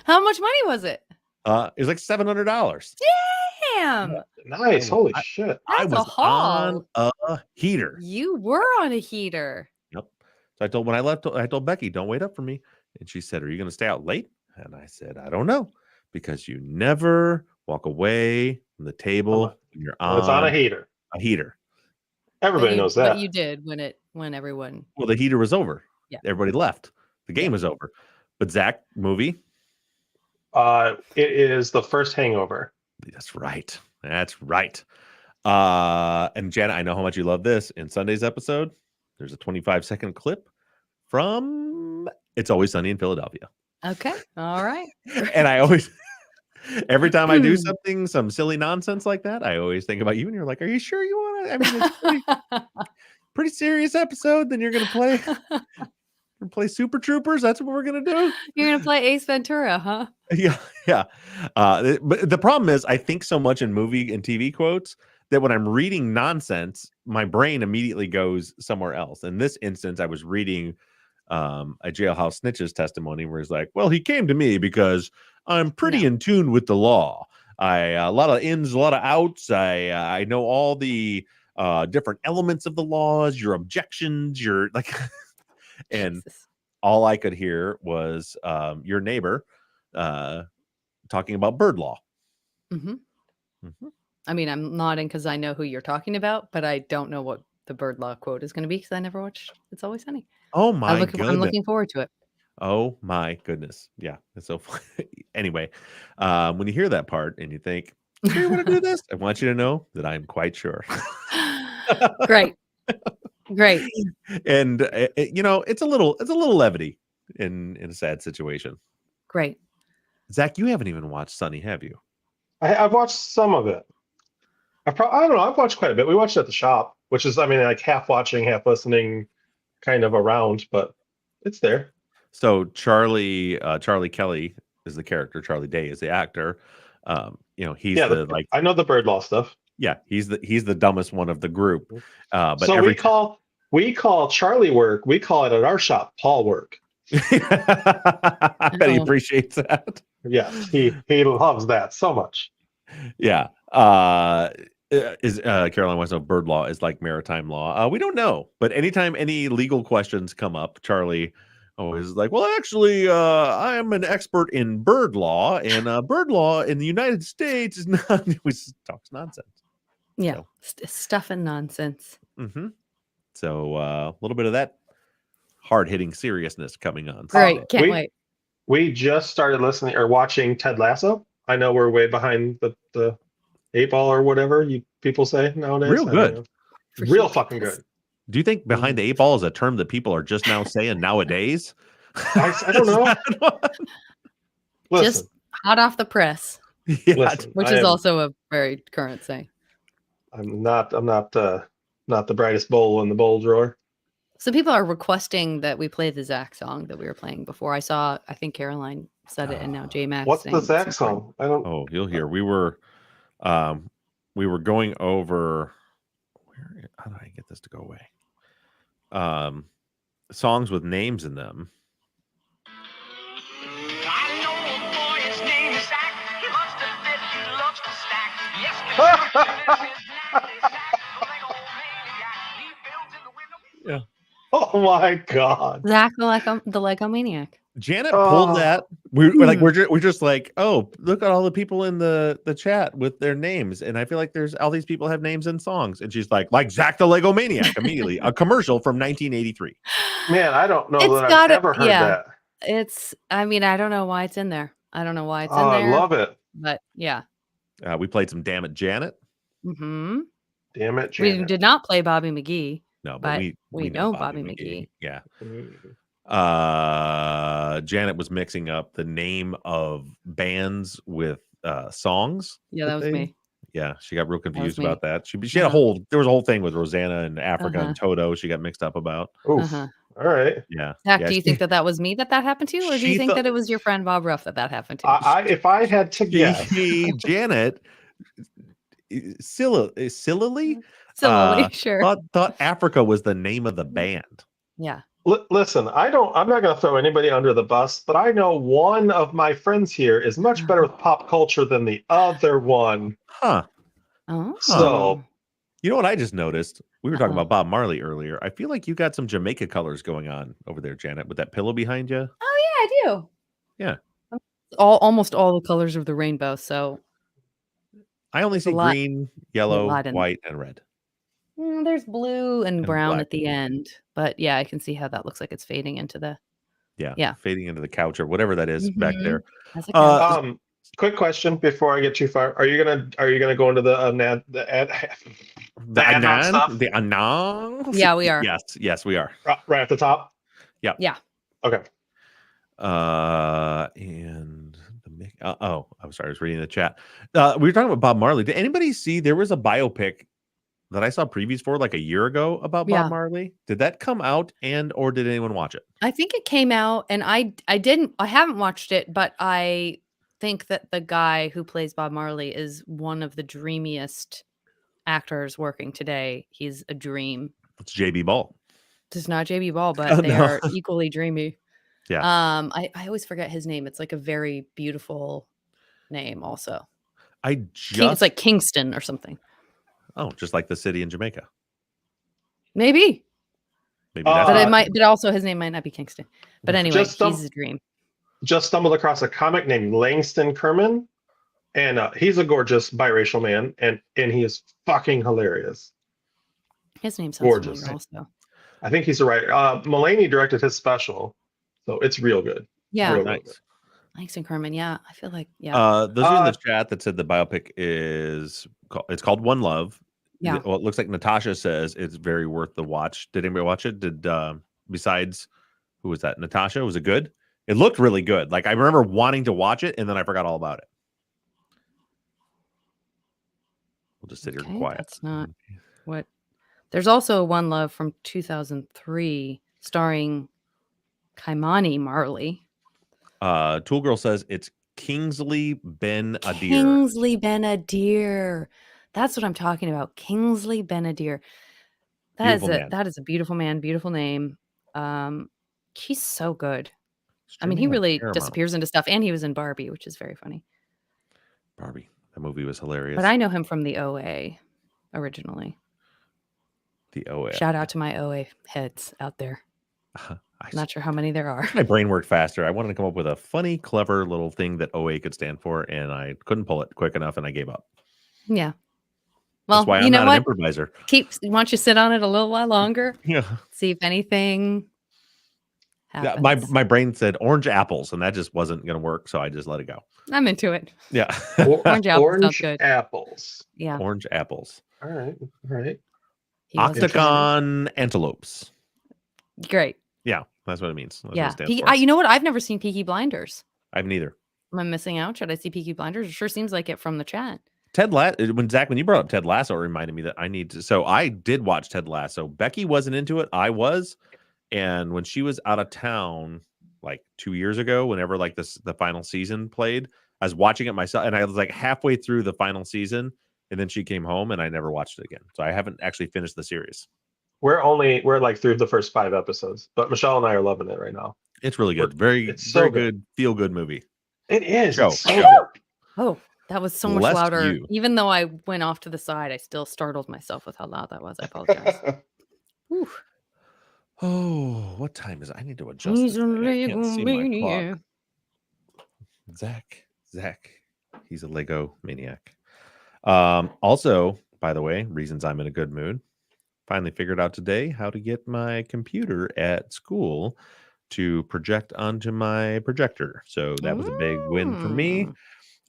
How much money was it? It was like $700. Damn. Nice. Holy shit. I That's a was haul. on a heater. You were on a heater. Yep. So when I left, I told Becky, don't wait up for me. And she said, are you going to stay out late? And I said, I don't know, because you never walk away from the table when you're on. It's on a heater. A heater. Everybody knows that. But you did when everyone. Well, the heater was over. Yeah. Everybody left. The game was over. But Zach, movie? It is the first Hangover. That's right. That's right. And Janet, I know how much you love this. In Sunday's episode, there's a 25-second clip from It's Always Sunny in Philadelphia. Okay. All right. And I always, every time I do something, some silly nonsense like that, I always think about you, and you're like, are you sure you want to? I mean, it's pretty serious episode. Then you're going to play Super Troopers. That's what we're going to do. You're going to play Ace Ventura, huh? Yeah. But the problem is, I think so much in movie and TV quotes that when I'm reading nonsense, my brain immediately goes somewhere else. In this instance, I was reading a Jailhouse Snitch's testimony where he's like, well, he came to me because I'm pretty in tune with the law. A lot of ins, a lot of outs. I know all the different elements of the laws, your objections, your like, and all I could hear was your neighbor talking about bird law. Mm-hmm. Mm-hmm. I mean, I'm nodding because I know who you're talking about, but I don't know what the bird law quote is going to be because I never watched It's Always Sunny. Oh my goodness. I'm looking forward to it. Oh my goodness. Yeah. It's so funny. Anyway, when you hear that part and you think, sure you want to do this? I want you to know that I'm quite sure. Great. And it's a little levity in a sad situation. Great. Zach, you haven't even watched Sunny, have you? I've watched some of it. I don't know. I've watched quite a bit. We watched it at the shop, which is, I mean, like half watching, half listening, kind of around, but it's there. So Charlie Kelly is the character. Charlie Day is the actor. He's I know the bird law stuff. Yeah, he's the dumbest one of the group. But so we call Charlie work. We call it at our shop Paul work. I bet he appreciates that. Yes, he loves that so much. Yeah. Caroline wants to know bird law is like maritime law. We don't know, but anytime any legal questions come up, Charlie Always like, well, actually, I am an expert in bird law, and bird law in the United States is not. He talks nonsense. Yeah, So. stuff and nonsense. Mm-hmm. So a little bit of that hard-hitting seriousness coming on. Great, Sunday. can't wait. We just started listening or watching Ted Lasso. I know we're way behind the 8 Ball or whatever you people say nowadays. Real I don't good. know. For Real sure. fucking good. Do you think behind the 8 Ball is a term that people are just now saying nowadays? I don't know. Listen, Just hot off the press, Yeah. listen. which I is am- also a very current saying. I'm not the brightest bowl in the bowl drawer. So people are requesting that we play the Zach song that we were playing before. I think Caroline said it, and now J Max. What's the Zach song? I don't. Oh, you'll hear. We were going over. How did I get this to go away? Songs with names in them. I know a boy, his name is Zach. He loves to fit, he loves to stack. Yes, construction is his knack. Zach, a big old maniac. He builds in the window. Oh my god. Zach the Lego Maniac. Janet pulled Oh. that. We're just like, oh, look at all the people in the chat with their names, and I feel like there's all these people have names in songs, and she's like Zach the Lego Maniac immediately, a commercial from 1983. Man, I don't know It's that I've gotta- ever heard yeah. that. I don't know why it's in there. I don't know why it's in I there. love it. But yeah. We played some Damn It Janet. Mm-hmm. Damn it, We Janet. did not play Bobby McGee. No, But but we know Bobby McGee. Yeah. Mm. Janet was mixing up the name of bands with songs. Yeah, that was me. Yeah, she got real confused me. about that. She had there was a whole thing with Rosanna and Africa and Uh-huh. Toto. She got mixed up about. Oof. Uh-huh. All right. Yeah. Zach, yeah, do you think that was me that happened to, or do She you think thought- that it was your friend Bob Ruff that happened to? If I had to guess, Janet Sillily Similarly, sure. thought Africa was the name of the band. Yeah. listen, I'm not going to throw anybody under the bus, but I know one of my friends here is much better with pop culture than the other one. Huh. Oh. So- You know what I just noticed? We were talking Uh-oh. about Bob Marley earlier. I feel like you got some Jamaica colors going on over there, Janet, with that pillow behind you. Oh yeah, I do. Yeah. Almost all the colors of the rainbow. So I only see lot- green, yellow, lot in- white, and red. there's blue and brown black. at the end. But yeah, I can see how that looks like it's fading into the. Yeah. Fading into the couch or whatever that is back Mhm. there. As a couch. Quick question before I get too far: Are you gonna go into the The ad hoc stuff? The anons? Yeah, we are. Yes, we are. right at the top? Yeah. Yeah. Okay. And I'm sorry, I was reading the chat. We were talking about Bob Marley. Did anybody see there was a biopic that I saw previews for like a year ago about Yeah. Bob Marley? Did that come out or did anyone watch it? I think it came out, and I haven't watched it, but I think that the guy who plays Bob Marley is one of the dreamiest actors working today. He's a dream. It's JB Ball. It's not JB Ball, but Oh, they no. are equally dreamy. Yeah. I always forget his name. It's like a very beautiful name also. Just It's like Kingston or something. just like the city in Jamaica. Maybe. Maybe that's But what it might, but also his name might not be Kingston. But anyway, Just he's a dream. Just stumbled across a comic named Langston Kerman, and he's a gorgeous biracial man, and he is fucking hilarious. His name sounds gorgeous. familiar also. I think he's the writer. Mulaney directed his special, so it's real good. Yeah. Real nice. good. Langston Kerman. Yeah. I feel like, yeah. Those are in the chat that said the biopic is called One Love. Yeah. Well, it looks like Natasha says it's very worth the watch. Did anybody watch it? Did besides who was that? Natasha? Was it good? It looked really good. Like I remember wanting to watch it and then I forgot all about it. We'll just sit here Okay, quiet. that's not what. There's also One Love from 2003 starring Kaimani Marley. Tool Girl says it's Kingsley Ben Adir. Kingsley Ben-Adir. That's what I'm talking about. Kingsley Ben-Adir. Beautiful man. That is a beautiful man, beautiful name. He's so good. I mean, he Streaming on really Paramount. disappears into stuff, and he was in Barbie, which is very funny. Barbie. That movie was hilarious. But I know him from the OA originally. The OA. Shout out to my OA heads out there. Not sure how many there are. My brain worked faster. I wanted to come up with a funny, clever little thing that OA could stand for, and I couldn't pull it quick enough, and I gave up. Yeah. That's Well, why you I'm know not an what? improviser. Why don't you sit on it a little while longer? Yeah. See if anything Yeah, happens. my brain said orange apples, and that just wasn't going to work, so I just let it go. I'm into it. Yeah. Orange apples sounds Orange good. apples. Yeah. Orange apples. All right. All right. He wasn't kidding. Octagon antelopes. Great. Yeah, that's what it means. That's what Yeah. it stands for. You know what? I've never seen Peaky Blinders. I've neither. Am I missing out? Should I see Peaky Blinders? It sure seems like it from the chat. Ted Lasso. When you brought up Ted Lasso, it reminded me that I need to. So I did watch Ted Lasso. Becky wasn't into it. I was, and when she was out of town, like 2 years ago, whenever like the final season played, I was watching it myself, and I was like halfway through the final season, and then she came home, and I never watched it again. So I haven't actually finished the series. We're like through the first 5 episodes, but Michelle and I are loving it right now. It's really good. Very good. Feel good movie. It is. Show. It's so good. Oh, that was so much Bless louder. you. Even though I went off to the side, I still startled myself with how loud that was. I apologize. Whew. Oh, what time is it? I need to adjust. He's This a thing. I can't see my Lego clock. Zach, he's a Lego maniac. Also, by the way, reasons I'm in a good mood. Finally figured out today how to get my computer at school to project onto my projector. So that was a big win for me.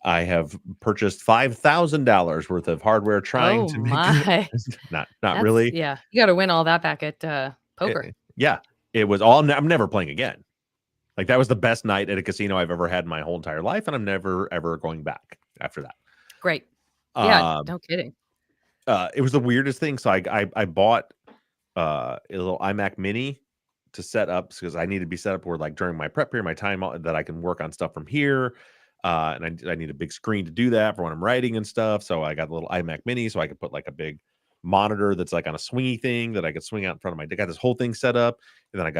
I have purchased $5,000 worth of hardware trying to make it. Not really. Yeah, you got to win all that back at poker. It was all. I'm never playing again. Like that was the best night at a casino I've ever had in my whole entire life, and I'm never ever going back after that. Great. Yeah, no kidding. It was the weirdest thing. So I bought a little iMac Mini to set up because I need to be set up where like during my prep period, my time that I can work on stuff from here. And I need a big screen to do that for when I'm writing and stuff. So I got a little iMac Mini, so I could put like a big monitor that's like on a swingy thing that I could swing out in front of my. I got this whole thing set up, and then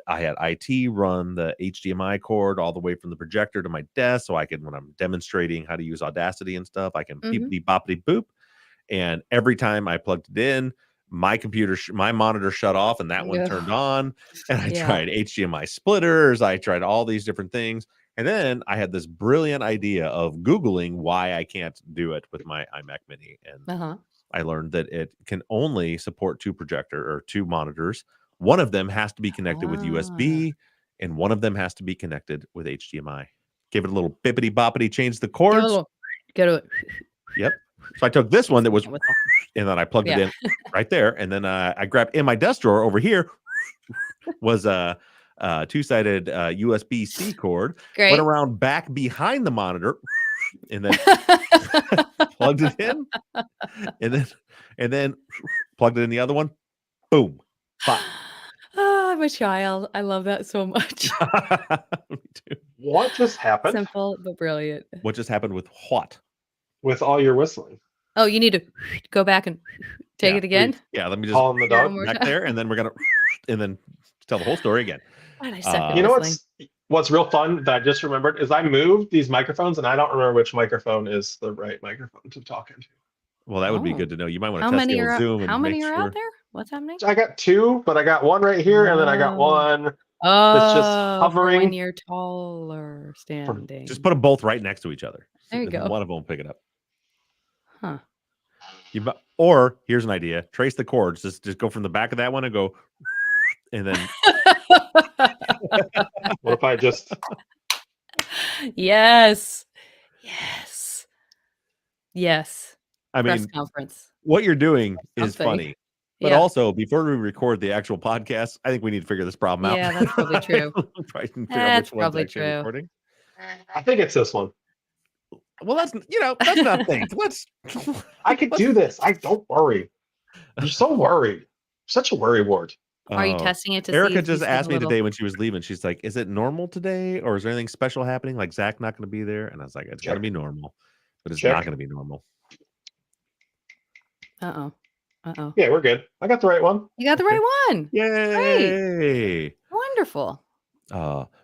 I had IT run the HDMI cord all the way from the projector to my desk, so I can, when I'm demonstrating how to use Audacity and stuff, I can beepity boppity boop. And every time I plugged it in, my monitor shut off, and that one turned on. And I tried HDMI splitters. I tried all these different things. And then I had this brilliant idea of Googling why I can't do it with my iMac Mini. And I learned that it can only support 2 monitors. One of them has to be connected with USB, and one of them has to be connected with HDMI. Give it a little bippity boppity, change the cords. Go to it. Yep. So I took this one that was, and then I plugged it in right there. And then I grabbed in my desk drawer over here was a 2-sided USB-C cord. Great. Went around back behind the monitor and then plugged it in, and then plugged it in the other one. Boom. I'm a child. I love that so much. Me too. What just happened? Simple but brilliant. What just happened with what? With all your whistling. Oh, you need to go back and take it again. Let me just Call the dog back there, and then we're gonna and then tell the whole story again. You know what's real fun that I just remembered is I moved these microphones, and I don't remember which microphone is the right microphone to talk into. Well, that would be good to know. You might want to test the old Zoom. How many are out there? What's happening? I got 2, but I got one right here, and then I got one that's just hovering. When you're taller, standing. Just put them both right next to each other. There you go. One of them will pick it up. Huh. Or here's an idea: trace the cords. Just go from the back of that one and go, and then. What if I just? Yes. I mean, press conference. What you're doing is funny, but also before we record the actual podcast, I think we need to figure this problem out. Yeah, that's probably true. That's probably true. Recording. I think it's this one. Well, that's not think. I could do this. Don't worry. You're so worried. Such a worry ward. Are you testing it to Erica see? Erica just asked me today when she was leaving. She's like, "Is it normal today, or is there anything special happening? Like Zach not going to be there?" And I was like, "It's going to be normal, but it's not going to be normal." Uh-oh. Yeah, we're good. I got the right one. You got the right one. Yay! Great. Wonderful.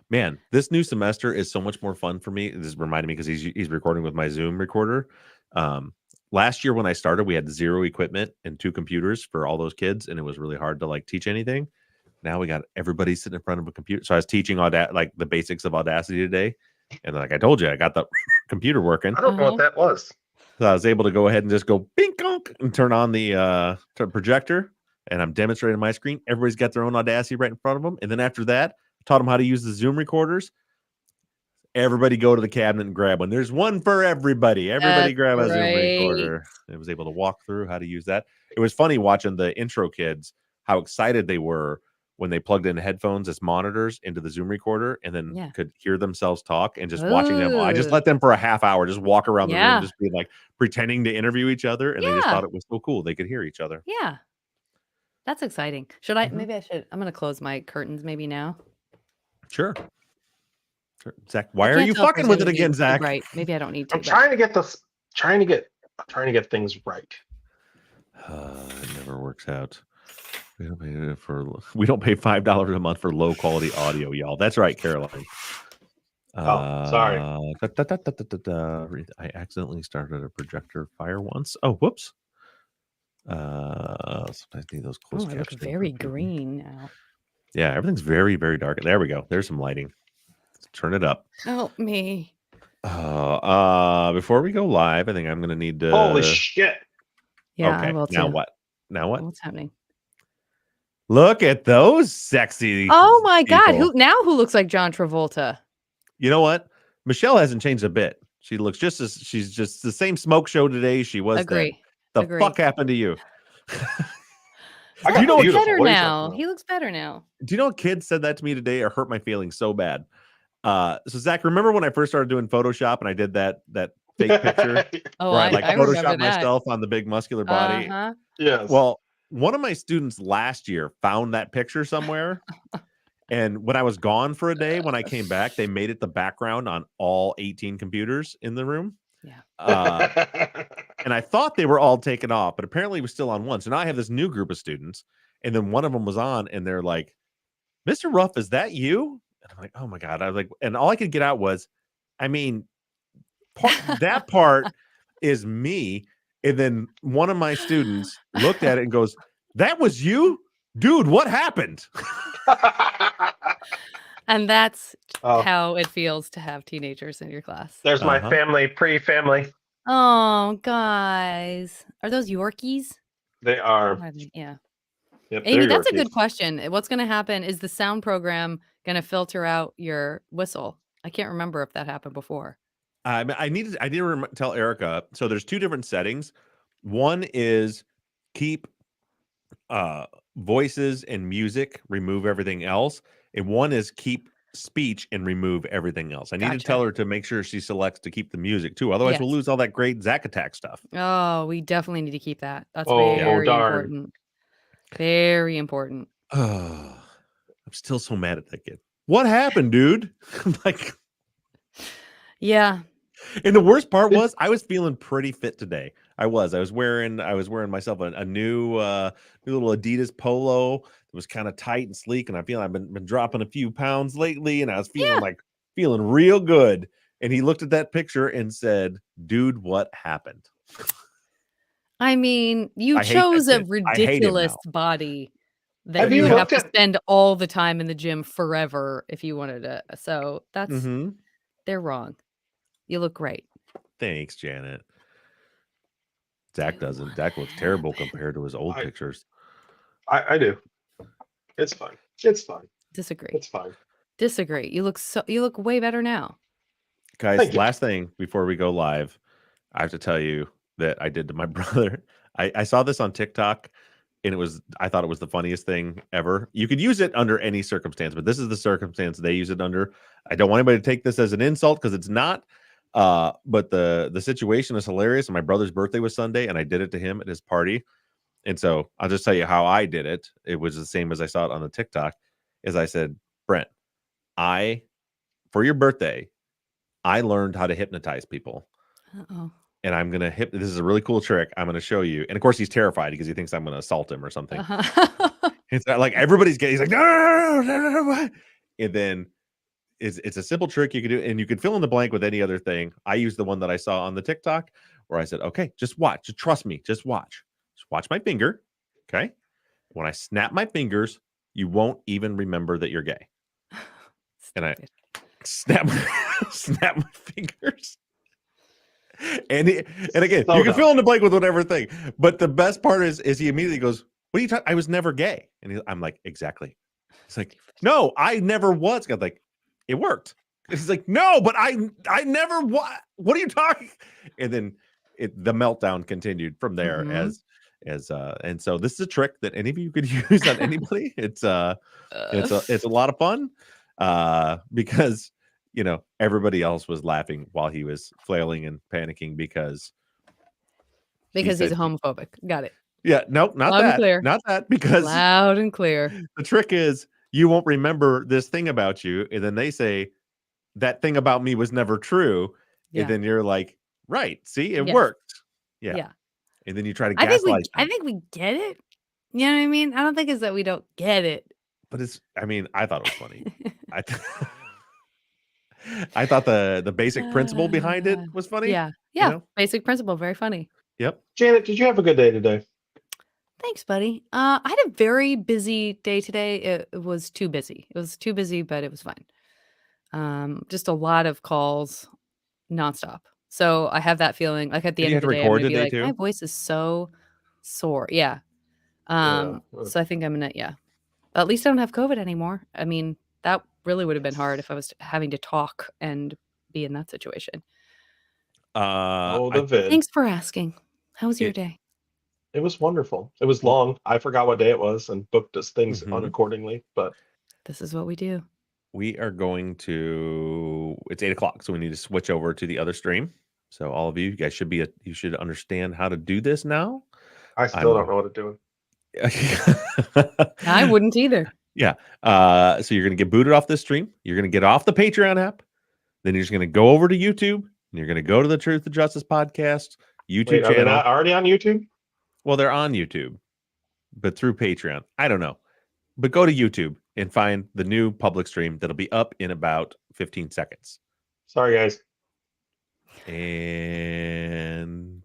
Man, this new semester is so much more fun for me. This reminded me because he's recording with my Zoom recorder. Last year when I started, we had 0 equipment and 2 computers for all those kids, and it was really hard to like teach anything. Now we got everybody sitting in front of a computer. So I was teaching like the basics of Audacity today, and like I told you, I got the computer working. I don't know what that was. So I was able to go ahead and just go bing conk and turn on the projector, and I'm demonstrating my screen. Everybody's got their own Audacity right in front of them, and then after that, I taught them how to use the Zoom recorders. Everybody go to the cabinet and grab one. There's one for everybody. Everybody grab a Zoom recorder. I was able to walk through how to use that. It was funny watching the intro kids, how excited they were when they plugged in headphones as monitors into the Zoom recorder and then could hear themselves talk, and just watching them. I just let them for a half hour, just walk around the room, just be like pretending to interview each other. And they just thought it was so cool. They could hear each other. Yeah. That's exciting. Should I, maybe I should, I'm going to close my curtains maybe now. Sure. Zach, why are you fucking with it again, Zach? Right. Maybe I don't need to. I'm trying to get things right. It never works out. We don't pay $5 a month for low quality audio, y'all. That's right, Caroline. Sorry. I accidentally started a projector fire once. Oh, whoops. Sometimes I need those closed captions. I look very green now. Yeah, everything's very, very dark. There we go. There's some lighting. Let's turn it up. Help me. Before we go live, I think I'm gonna need to. Holy shit! Yeah. Okay. I will too. Now what? Now what? What's happening? Look at those sexy. Oh my God! people. Who looks like John Travolta? You know what? Michelle hasn't changed a bit. She looks she's just the same smoke show today she was then. The fuck happened to you? He looks better now. He looks better now. Do you know a kid said that to me today? It hurt my feelings so bad. So Zach, remember when I first started doing Photoshop and I did that fake picture? Oh, where I I Photoshopped myself on the big muscular body. Yes. Well, one of my students last year found that picture somewhere. And when I was gone for a day, when I came back, they made it the background on all 18 computers in the room. Yeah. And I thought they were all taken off, but apparently it was still on one. So now I have this new group of students, and then one of them was on, and they're like, "Mr. Ruff, is that you?" And I'm like, "Oh my God." I was like, and all I could get out was, I mean, that part is me. And then one of my students looked at it and goes, "That was you? Dude, what happened?" And that's how it feels to have teenagers in your class. There's my family, pre-family. Oh, guys. Are those Yorkies? They are. Yeah. Yep, Amy, that's a good question. What's going to happen? Is the sound program going to filter out your whistle? I can't remember if that happened before. I need to tell Erica. So there's two different settings. One is keep voices and music, remove everything else. And one is keep speech and remove everything else. I need to tell her to make sure she selects to keep the music too. Otherwise, we'll lose all that great Zack Attack stuff. Oh, we definitely need to keep that. That's very important. Very important. I'm still so mad at that kid. What happened, dude? I'm like, yeah. And the worst part was I was feeling pretty fit today. I was wearing myself a new little Adidas polo. It was kind of tight and sleek, and I feel I've been dropping a few pounds lately, and I was feeling real good. And he looked at that picture and said, "Dude, what happened?" I mean, you chose a ridiculous body that you have to spend all the time in the gym forever if you wanted to. So that's they're wrong. You look great. Thanks, Janet. Zach doesn't. Zach looks terrible compared to his old pictures. I do. It's fine. It's fine. Disagree. It's fine. Disagree. You look way better now. Guys, last thing before we go live, I have to tell you that I did to my brother. I saw this on TikTok, and I thought it was the funniest thing ever. You could use it under any circumstance, but this is the circumstance they use it under. I don't want anybody to take this as an insult because it's not. But the situation is hilarious. And my brother's birthday was Sunday, and I did it to him at his party. And so I'll just tell you how I did it. It was the same as I saw it on the TikTok. Is I said, Brent, for your birthday, I learned how to hypnotize people. Uh-oh. And I'm gonna this is a really cool trick. I'm gonna show you. And of course, he's terrified because he thinks I'm gonna assault him or something. It's like he's like, no. And then it's a simple trick you can do, and you can fill in the blank with any other thing. I used the one that I saw on the TikTok where I said, okay, just watch, just trust me, just watch my finger. Okay. When I snap my fingers, you won't even remember that you're gay. And I Stupid. snap my fingers. And again, So you can dumb. fill in the blank with whatever thing. But the best part is he immediately goes, "What are you talking? I was never gay." And I'm like, "Exactly." He's like, "No, I never was." I'm like, "It worked." And he's like, "No, but I never was. What are you talking?" And then the meltdown continued from there Mhm. and so this is a trick that any of you could use on anybody. It's a lot of fun because everybody else was laughing while he was flailing and panicking because he because he's said, homophobic. Got it. yeah, nope, not Loud and that. clear. Not that, because Loud and clear. the trick is you won't remember this thing about you. And then they say that thing about me was never true. Yeah. And then you're like, right, see, it Yes. worked. Yeah. Yeah. And then you try to I think gaslight them. we get it. You know what I mean? I don't think it's that we don't get it. But I thought it was funny. I I thought the basic principle behind it was funny. Yeah. you Yeah. know? Basic principle. Very funny. Yep. Janet, did you have a good day today? Thanks, buddy. I had a very busy day today. It was too busy. It was too busy, but it was fine. Just a lot of calls nonstop. So I have that feeling like at the And end you of had the to day, I'm record gonna be today like, my too? voice is so sore. Yeah. Yeah. So I think I'm gonna, yeah. At least I don't have COVID anymore. I mean, that really would have been hard if I was having to talk and be in that situation. Oh, the I vid. Thanks for asking. How was your it day? It was wonderful. It was w long. I forgot what day it was and booked us things mhm. unaccordingly, but This is what we do. We are going to it's 8:00, so we need to switch over to the other stream. So all of you guys you should understand how to do this now. I still I'm don't know what to do. I wouldn't either. Yeah. So you're gonna get booted off this stream. You're gonna get off the Patreon app. Then you're just gonna go over to YouTube and you're gonna go to the Truth and Justice Podcast YouTube Wait, are they channel. not already on YouTube? Well, they're on YouTube, but through Patreon. I don't know. But go to YouTube and find the new public stream that'll be up in about 15 seconds. Sorry, guys. And